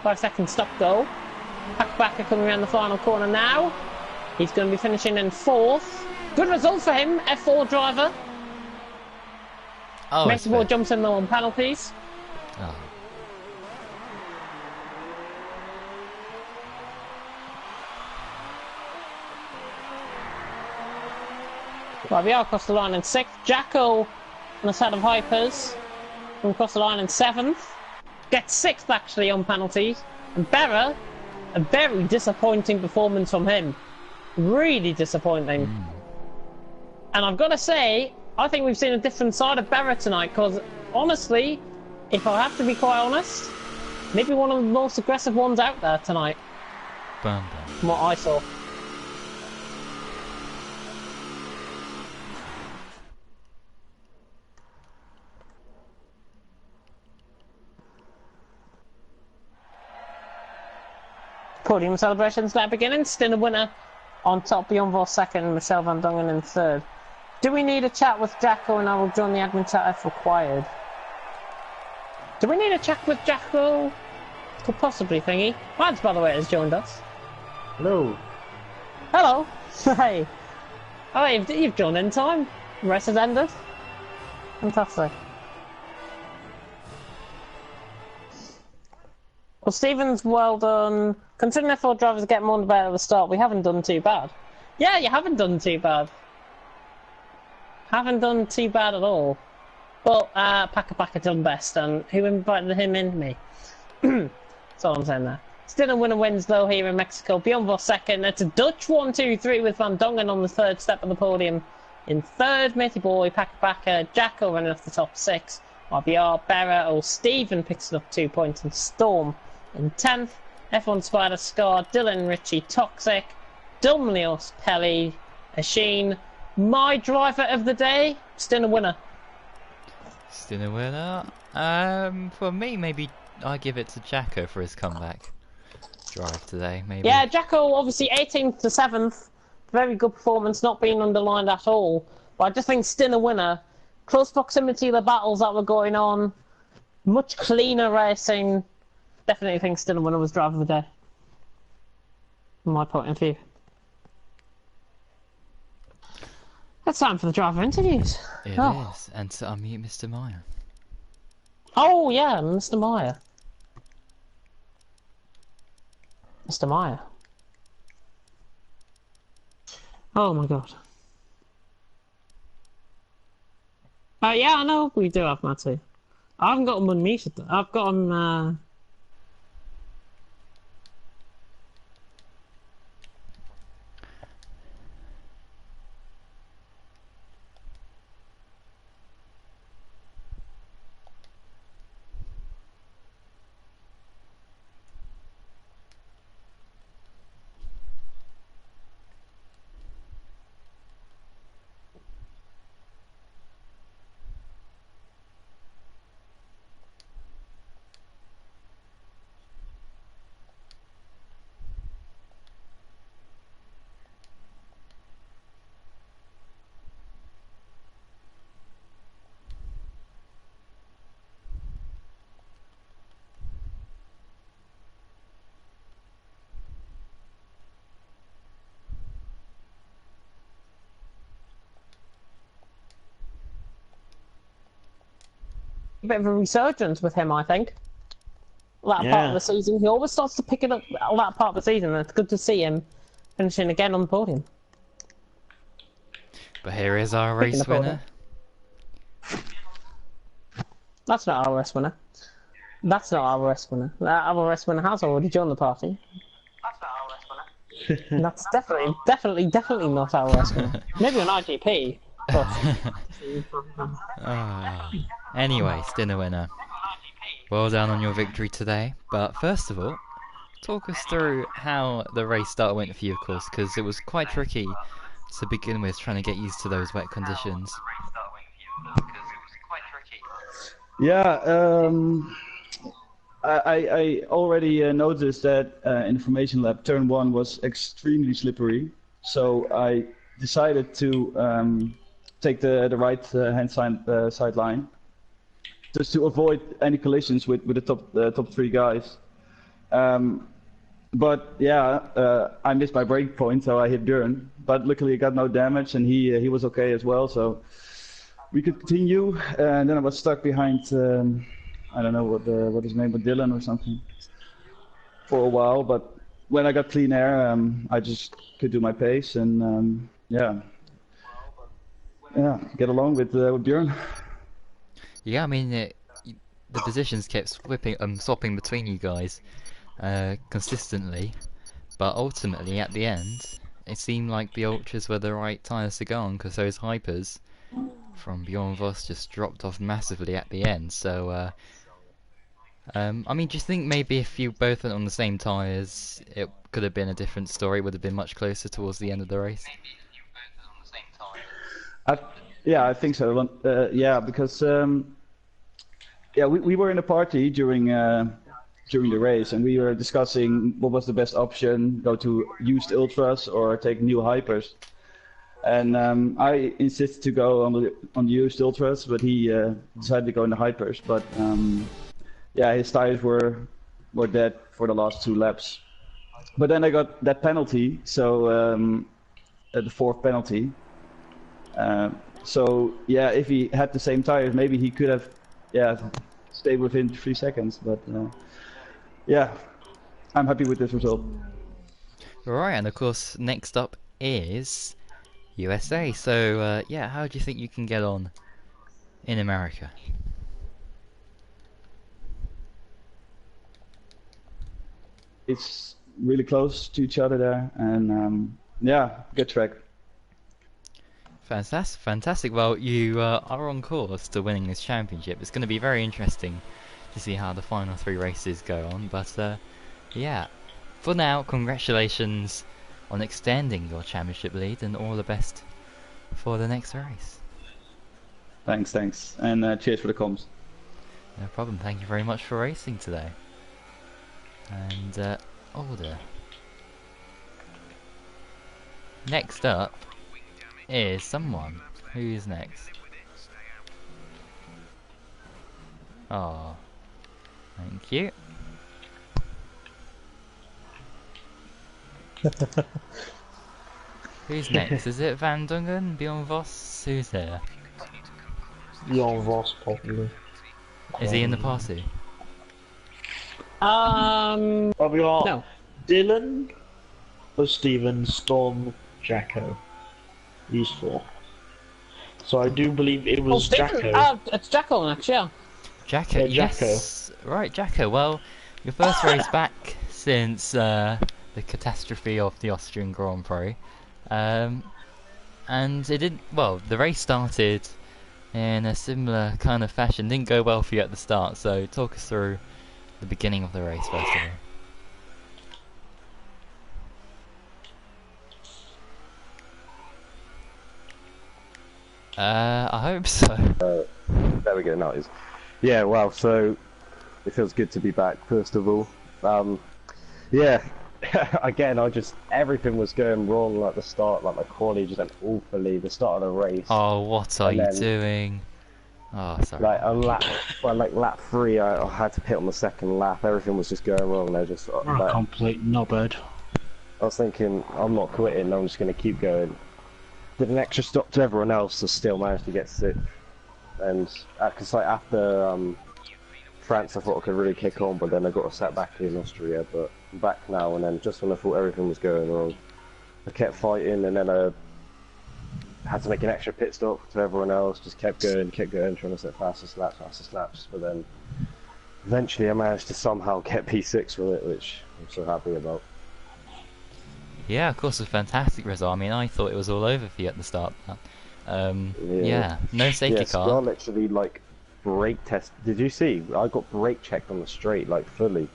5-second stop go. Packer Backer coming around the final corner now. He's going to be finishing in fourth. Good result for him, F4 driver. Oh, Mexico jumps in though on penalties. Oh. Right, we are across the line in sixth. Jacko on a set of hypers from across the line in seventh. Gets sixth actually on penalties. And Berra, a very disappointing performance from him. Really disappointing. And I've got to say, I think we've seen a different side of Berra tonight because honestly, if I have to be quite honest, maybe one of the most aggressive ones out there tonight. From what I saw. Podium celebrations now beginning. Still a winner on top, Beyond Voss second, Michelle Van Dongen in third. Do we need a chat with Jacko and I will join the admin chat if required? Do we need a chat with Jacko? Could possibly thingy. Mads, by the way, has joined us. Hello. Hello. Hey. Oh, you've joined in time. The race has ended. Fantastic. Well, Stevens, well done. Considering F4 drivers get more debate at the start, we haven't done too bad. Yeah, you haven't done too bad. Haven't done too bad at all. But Packer Packer done best, and who invited him in? Me. That's all I'm saying there. Still a winner wins though here in Mexico. Beyond Voss second. It's a Dutch 1-2-3 with Van Dongen on the third step of the podium. In third, Matey Boy, Packer Packer, Jacko running off the top six. RBR, Berra, or Stephen picks it up 2 points, and Storm in 10th. F1 Spider, Scar, Dylan, Ritchie, Toxic, Dumlios, Pelly, Asheen. My driver of the day, still a winner. Still a winner. For me, maybe I give it to Jacko for his comeback drive today. Maybe. Yeah, Jacko obviously 18th to 7th. Very good performance, not being underlined at all. But I just think still a winner. Close proximity to the battles that were going on. Much cleaner racing. Definitely think still a winner was driver of the day. From my point of view. It's time for the driver interviews. It is. And to unmute Mr. Meyer. Oh, yeah, Mr. Meyer. Mr. Meyer. Oh my god. Yeah, I know we do have Matty. I haven't got him unmuted. I've got him. A bit of a resurgence with him, I think. That part of the season, he always starts to pick it up. That part of the season, and it's good to see him finishing again on the podium. But here is our race winner. That's not our race winner. That's not our race winner. Our race winner has already joined the party. That's not our race winner. That's definitely not our race winner. Maybe an IGP. Anyway, dinner winner. Well done on your victory today. But first of all, talk us through how the race start went for you, of course, because it was quite tricky to begin with, trying to get used to those wet conditions. Yeah, I already noticed that in the formation lab, turn 1 was extremely slippery. So I decided to take the right hand sideline, just to avoid any collisions with the top 3 guys. But yeah, I missed my break point, so I hit Björn. But luckily, I got no damage, and he was okay as well. So we could continue, and then I was stuck behind. I don't know what his name was, Dylan or something, for a while. But when I got clean air, I just could do my pace, and yeah, get along with Björn. Yeah, I mean, the positions kept swapping between you guys consistently, but ultimately at the end, it seemed like the Ultras were the right tires to go on, because those hypers from Bjorn Voss just dropped off massively at the end. So, I mean, do you think maybe if you both went on the same tires, it could have been a different story, would have been much closer towards the end of the race? Yeah, I think so. Yeah, because yeah, we were in a party during the race, and we were discussing what was the best option: go to used ultras or take new hypers. And I insisted to go on the used ultras, but he decided to go in the hypers. But yeah, his tires were dead for the last 2 laps. But then I got that penalty, so the 4th penalty. So yeah, if he had the same tires, maybe he could have stayed within 3 seconds. But yeah, I'm happy with this result. Right, and of course, next up is USA. So yeah, how do you think you can get on in America? It's really close to each other there, and yeah, good track. Fantastic. Well, you are on course to winning this championship. It's going to be very interesting to see how the final 3 races go on. But yeah, for now, congratulations on extending your championship lead, and all the best for the next race. Thanks, and cheers for the comms. No problem. Thank you very much for racing today. And order. Next up is someone. Who's next? Oh, thank you. Who's next? Is it Van Dungen? Bjorn Voss? Who's here? Bjorn Voss, probably. Is he in the party? Well, we got No. Dylan, Steven, Storm, Jacko. These 4. So I do believe it Well, was Stephen, Jacko. it's Jacko next, yeah. Jacko, Yeah, Jacko. yes. Right, Jacko. Well, your first race back since the catastrophe of the Austrian Grand Prix. And it didn't. Well, the race started in a similar kind of fashion. Didn't go well for you at the start. So talk us through the beginning of the race first of all. I hope so. There we go. Now it is. Yeah. Well, so it feels good to be back. First of all, yeah. Again, everything was going wrong. Like the start, like my quality just went awfully. The start of the race. Oh, what are And you then- doing? Oh, sorry. Like on lap 3, I had to pit on the second lap. Everything was just going wrong. I just You're a complete knobhead. I was thinking, I'm not quitting. I'm just going to keep going. Did an extra stop to everyone else, so still managed to get 6th. And cause like after France, I thought I could really kick on, but then I got a setback in Austria. But I'm back now, and then just when I thought everything was going wrong, I kept fighting, and then I had to make an extra pit stop to everyone else. Just kept going, trying to set fastest laps. But then eventually, I managed to somehow get P6 with it, which I'm so happy about. Yeah, of course, a fantastic result. I mean, I thought it was all over for you at the start. Yeah, no safety car. Scar literally like brake test. Did you see? I got brake checked on the straight, like fully.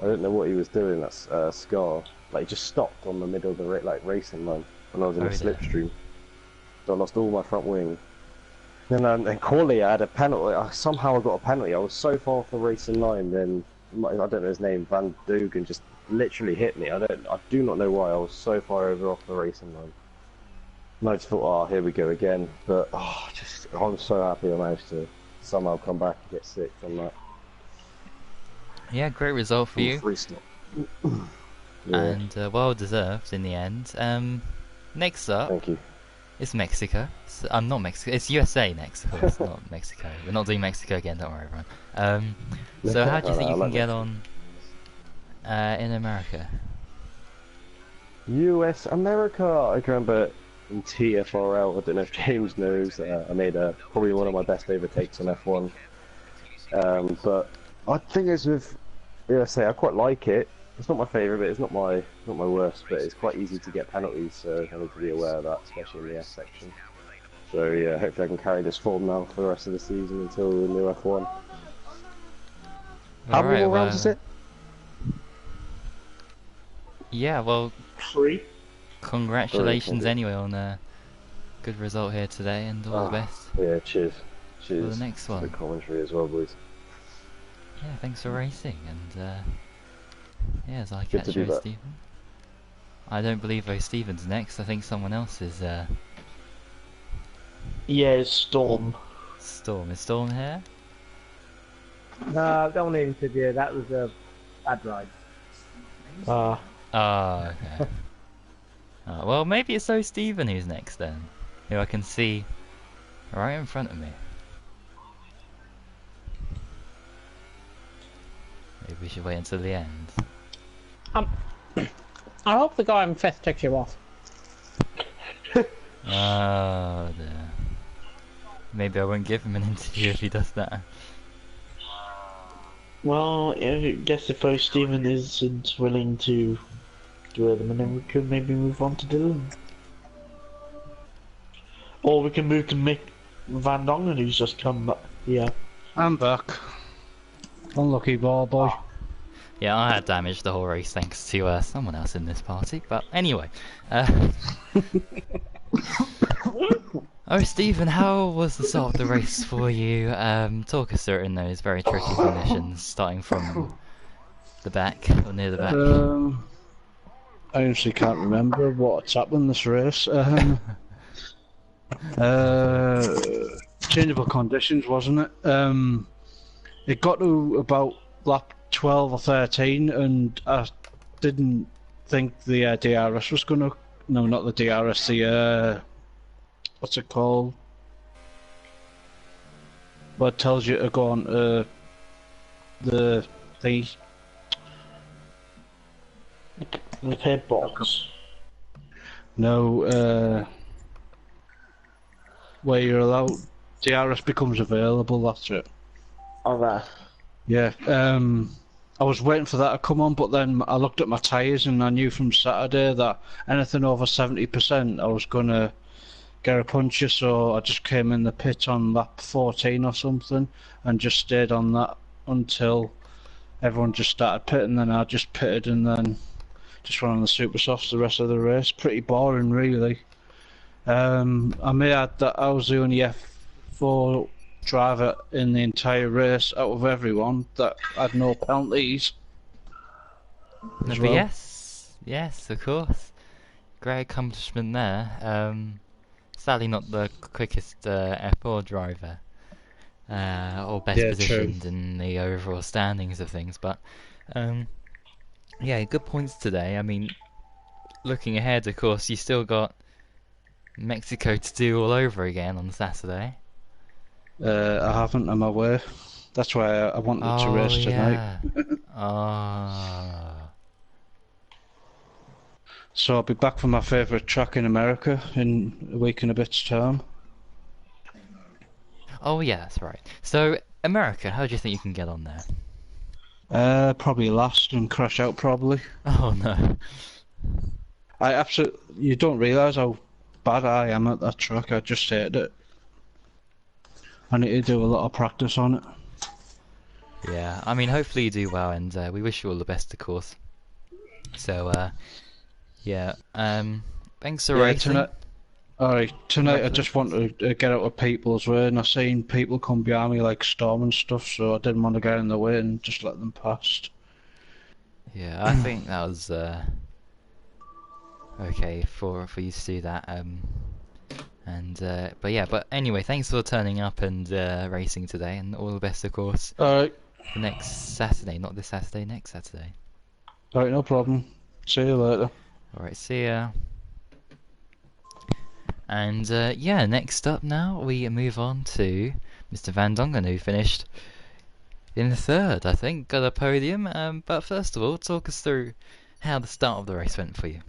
I don't know what he was doing. That's Scar. Like he just stopped on the middle of the racing line when I was in a slipstream. So I lost all my front wing. Then Corley, I had a penalty. Somehow I got a penalty. I was so far off the racing line. Then I don't know his name. Van Dugen just literally hit me. I do not know why. I was so far over off the racing line. And I just thought, oh, here we go again. But I'm so happy I managed to somehow come back and get 6th on that. Yeah, great result for you. Free stop. And well deserved in the end. Next up, Thank you. it's Mexico. I'm not Mexico. It's USA next. Of course, it's not Mexico. We're not doing Mexico again. Don't worry, everyone. So how do you think you can get on in America? US America. I can remember in TFRL. I don't know if James knows. I made probably one of my best overtakes on F1. But I think it's with USA. I quite like it. It's not my favourite, but it's not my worst. But it's quite easy to get penalties, so I need to be aware of that, especially in the S section. So yeah, hopefully I can carry this form now for the rest of the season until the new F1. How many more rounds is it? Yeah, well, 3. congratulations anyway on a good result here today, and all the best Yeah, cheers. for the next one. The commentary as well, boys. Yeah, thanks for racing, and yeah, as I Good to catch be you, back. Stephen. I don't believe Stephen's next. I think someone else is Yeah, it's Storm. Storm. Is Storm here? No, don't interview. That was a bad ride. Oh, okay. Well, maybe it's Stephen who's next then, who I can see right in front of me. Maybe we should wait until the end. I hope the guy in 5th takes you off. Oh dear. Maybe I won't give him an interview if he does that. Well, I guess if Stephen isn't willing to do them, then we could maybe move on to Dylan. Or we can move to Mick Van Dongen, who's just come back. Yeah. I'm back. Unlucky ball boy. Yeah, I had damage the whole race thanks to someone else in this party. But anyway, oh Stephen, how was the start of the race for you? Talk us through it in those very tricky conditions, starting from the back or near the back. I honestly can't remember what's happened in this race. Changeable conditions, wasn't it? It got to about lap 12 or 13, and I didn't think the DRS was gonna. No, not the DRS. The what's it called? What tells you to go on the thingy. The pit box. No, where you're allowed, DRS becomes available, that's it. Oh, that. Yeah, I was waiting for that to come on, but then I looked at my tyres and I knew from Saturday that anything over 70% I was going to get a puncture, so I just came in the pit on lap 14 or something and just stayed on that until everyone just started pitting. Then I just pitted and then just went on the super softs the rest of the race. Pretty boring, really. I may add that I was the only F4 driver in the entire race out of everyone that had no penalties. But Well. yes, of course. Great accomplishment there. Sadly not the quickest F4 driver, or best Yeah, positioned in the overall standings of things, but yeah, good points today. I mean, looking ahead, of course, you still got Mexico to do all over again on Saturday. I haven't, I'm aware. That's why I wanted to race tonight. Ah. So I'll be back for my favourite track in America in a week and a bit's time. Oh yeah, that's right. So America, how do you think you can get on there? Probably last and crash out probably. Oh no. You don't realise how bad I am at that track. I just hate it. I need to do a lot of practice on it. Yeah, I mean, hopefully you do well, and we wish you all the best, of course. So, yeah, thanks for racing. Tonight I just wanted to get out of people's way, and I seen people come behind me like Storm and stuff, so I didn't want to get in the way and just let them past. Yeah, I think that was okay for you to do that. But anyway, thanks for turning up and racing today, and all the best, of course. Alright. For next Saturday, not this Saturday, next Saturday. Alright, no problem. See you later. Alright, see ya. And yeah, next up now we move on to Mr. Van Dongen, who finished in third, I think, got a podium. But first of all, talk us through how the start of the race went for you.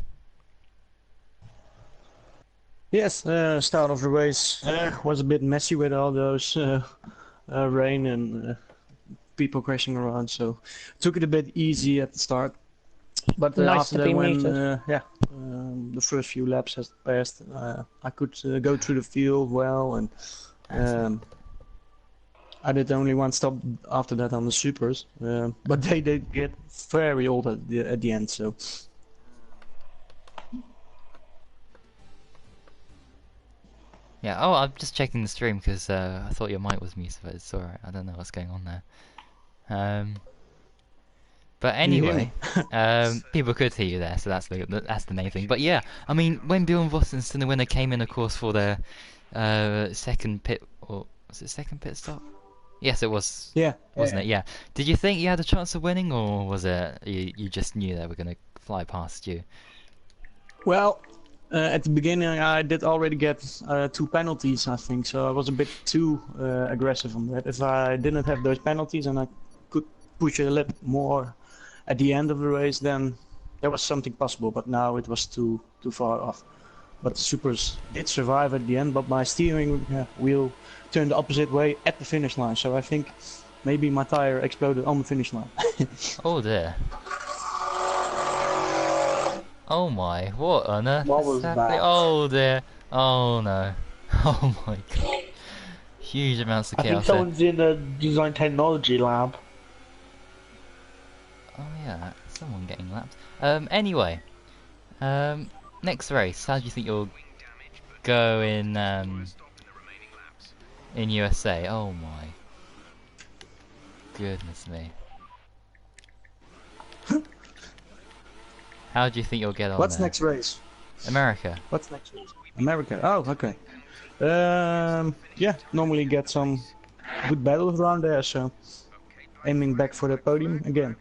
Yes, start of the race was a bit messy with all those rain and people crashing around, so took it a bit easy at the start. But Nice after to that, be when muted. the first few laps has passed, I could go through the field well, and I did only one stop after that on the supers, but they did get very old at the end, so. Yeah, oh, I'm just checking the stream because I thought your mic was muted, but it's alright. I don't know what's going on there. But anyway, people could hear you there, so that's the main thing. But yeah, I mean, when Bjorn Voss and the winner came in, of course, for their second pit, or was it second pit stop? Yes, it was. Yeah. Wasn't it? Yeah. Did you think you had a chance of winning, or was it you just knew they were gonna fly past you? Well, at the beginning I did already get 2 penalties, I think, so I was a bit too aggressive on that. If I didn't have those penalties and I could push a little more at the end of the race, then there was something possible, but now it was too far off. But the supers did survive at the end, but my steering wheel turned the opposite way at the finish line, so I think maybe my tire exploded on the finish line. Oh dear. Oh my, what on earth What is was happening? that? Oh dear. Oh no. Oh my god. Huge amounts of I think chaos there. someone's in a design technology lab. Oh yeah, someone getting lapped. Anyway. Next race, how do you think you'll go in USA? Oh my goodness me. How do you think you'll get on What's there? next race? America. What's next race? America. Oh, okay. Yeah, normally get some good battles around there, so aiming back for the podium again.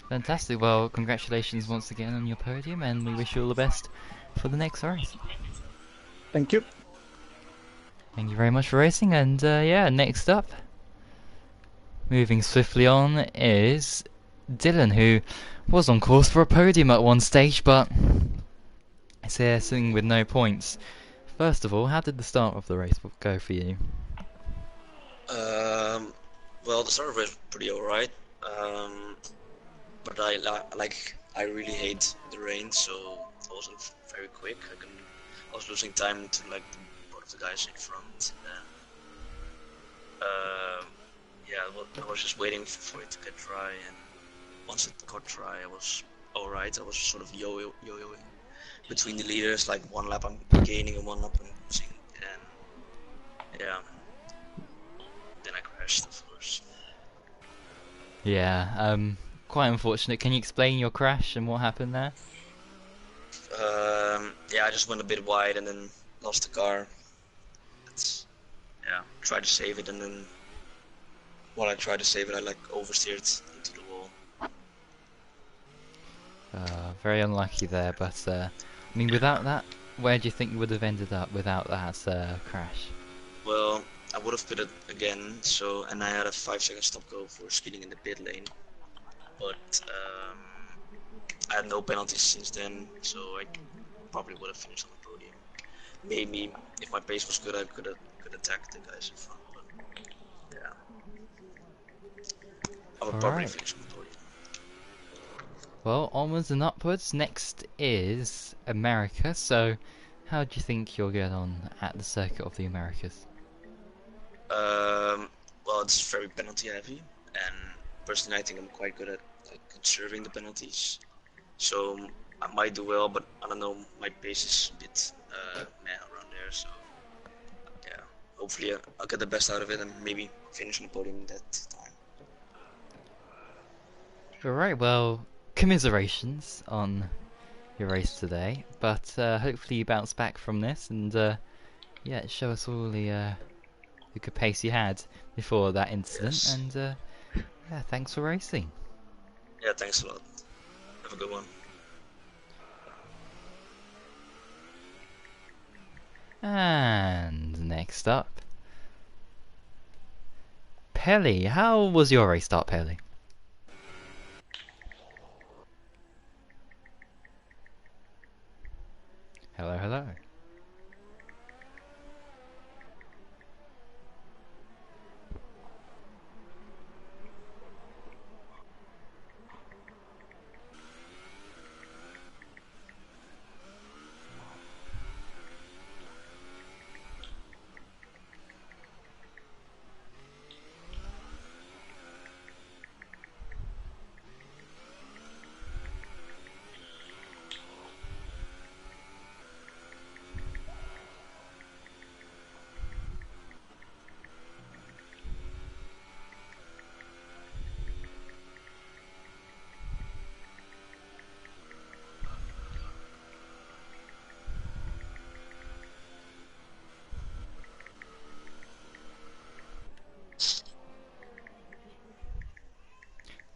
Fantastic. Well, congratulations once again on your podium, and we wish you all the best for the next race. Thank you. Thank you very much for racing, and yeah, next up, moving swiftly on, is Dylan, who was on course for a podium at one stage, but It's here sitting with no points. First of all, how did the start of the race go for you? Well, the start of the race was pretty alright. But I really hate the rain, so it wasn't very quick. I was losing time to like both of the guys in front. And yeah, I was just waiting for it to get dry, and once it got dry, I was alright. I was sort of yo-yoing between the leaders, like one lap I'm gaining and one lap I'm losing, and yeah, then I crashed, of course. Yeah, quite unfortunate. Can you explain your crash and what happened there? Yeah, I just went a bit wide and then lost the car. Yeah, tried to save it, and then while I tried to save it, I like oversteered into the wall. Very unlucky there, but I mean, without that, where do you think you would have ended up without that crash? Well, I would have pitted again, and I had a 5-second stop go for speeding in the pit lane, but I had no penalties since then, so I probably would have finished on the podium. Maybe if my pace was good, I could attack the guys in front, but yeah, I would probably Alright. finish on the podium. Well, onwards and upwards. Next is America. So, how do you think you'll get on at the Circuit of the Americas? Well, it's very penalty heavy, and personally I think I'm quite good at like conserving the penalties. So I might do well, but I don't know, my pace is a bit meh around there, so yeah, hopefully I'll get the best out of it and maybe finish on the podium that time. Alright, well, commiserations on your race today, but hopefully you bounce back from this and yeah, show us all the good pace you had before that incident, Yes. and yeah, thanks for racing. Yeah, thanks a lot. Have a good one. And next up, Pelly. How was your race start, Pelly? Hello, hello.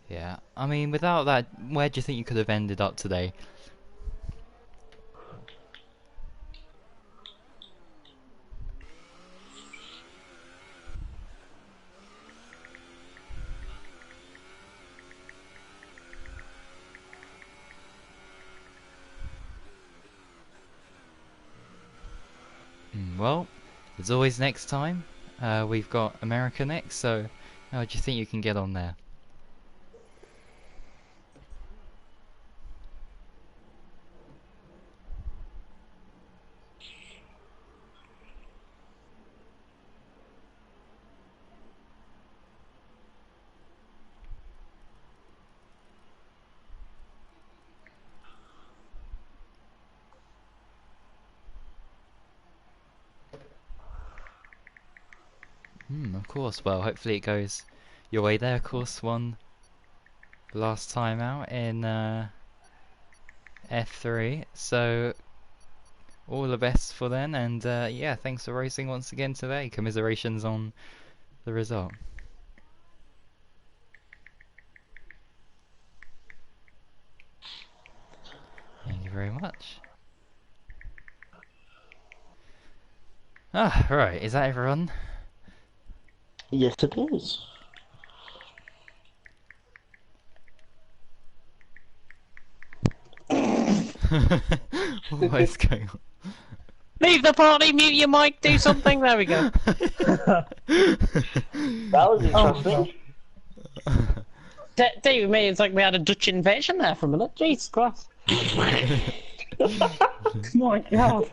Yeah, I mean, without that, where do you think you could have ended up today? Well, there's always next time. We've got America next, so how do you think you can get on there? Of course. Well, hopefully it goes your way there. Of course, won last time out in F3. So all the best for then. And yeah, thanks for racing once again today. Commiserations on the result. Thank you very much. Ah, right. Is that everyone? Yes, it is. What is going on? Leave the party, mute your mic, do something. There we go. That was interesting. David, me, it's like we had a Dutch invasion there for a minute. Jesus Christ. My God.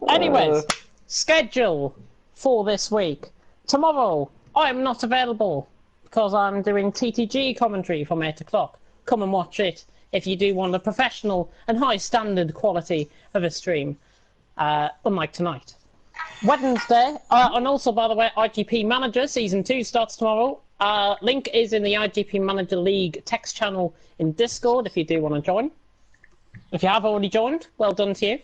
Anyways, schedule for this week. Tomorrow, I am not available because I'm doing TTG commentary from 8 o'clock. Come and watch it if you do want a professional and high standard quality of a stream, unlike tonight. Wednesday, and also, by the way, IGP Manager Season 2 starts tomorrow. Link is in the IGP Manager League text channel in Discord if you do want to join. If you have already joined, well done to you.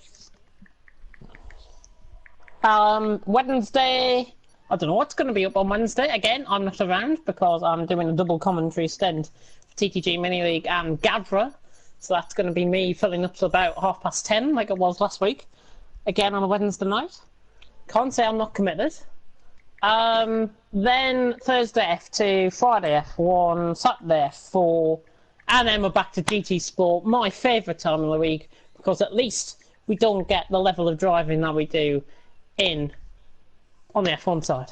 Wednesday, I don't know what's going to be up on Wednesday. Again, I'm not around because I'm doing a double commentary stint for TTG Mini League and Gavra. So that's going to be me filling up to about 10:30 like it was last week. Again on a Wednesday night. Can't say I'm not committed. Then Thursday F2, Friday F1, Saturday F4, and then we're back to GT Sport, my favourite time of the week, because at least we don't get the level of driving that we do on the F1 side.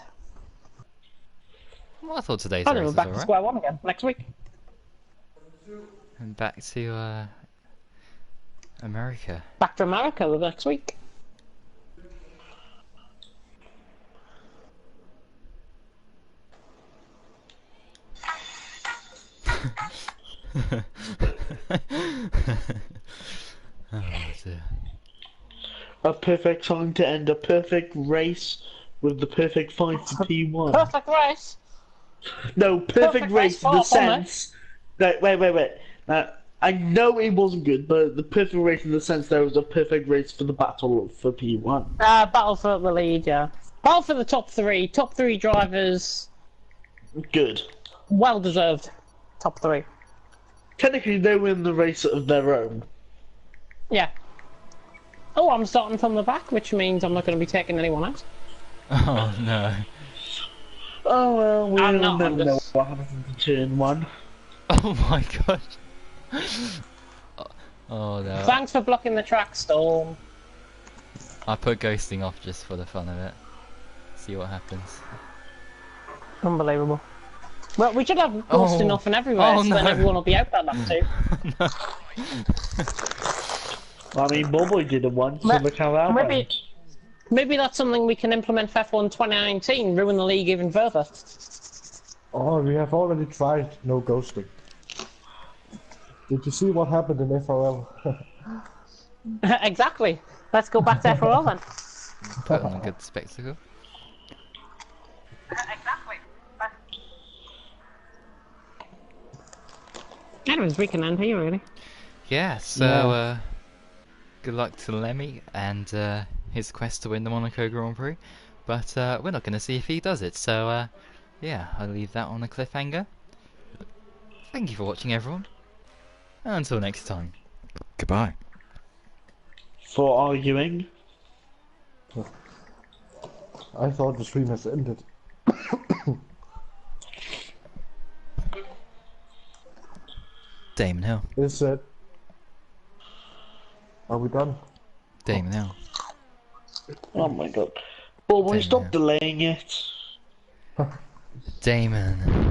Well, I thought today's And race then we're was back to alright. square one again next week. And back to America. Back to America the next week. Oh dear. A perfect time to end a perfect race with the perfect fight for P1. Perfect race. No, perfect race in the for me. sense that wait. I know it wasn't good, but the perfect race in the sense there was a perfect race for the battle for P1. Battle for the lead, yeah. Battle for the top three drivers. Good. Well deserved. Top three. Technically, they win the race of their own. Yeah. Oh, I'm starting from the back, which means I'm not going to be taking anyone out. Oh no. Oh well, we I'm will not, never I'm know just- what happens in turn 1. Oh my god. Oh no. Thanks for blocking the track, Storm. I put ghosting off just for the fun of it. See what happens. Unbelievable. Well, we should have ghosting off and everywhere, Oh, so then no. everyone will be out there lap 2. I mean, Boboy did it once, so look how that went. Maybe that's something we can implement for F1 2019, ruin the league even further. Oh, we have already tried no ghosting. Did you see what happened in FRL? Exactly. Let's go back to FRL then. Put on a good spectacle. Exactly. Anyways, we can end here, really. Yeah, so good luck to Lemmy and his quest to win the Monaco Grand Prix. But we're not going to see if he does it, so yeah, I'll leave that on a cliffhanger. Thank you for watching, everyone. And until next time, goodbye. For arguing. I thought the stream has ended. Damon Hill. Is it? Are we done? Damon Hill. Oh my god. Boboy, stop delaying it. Damon.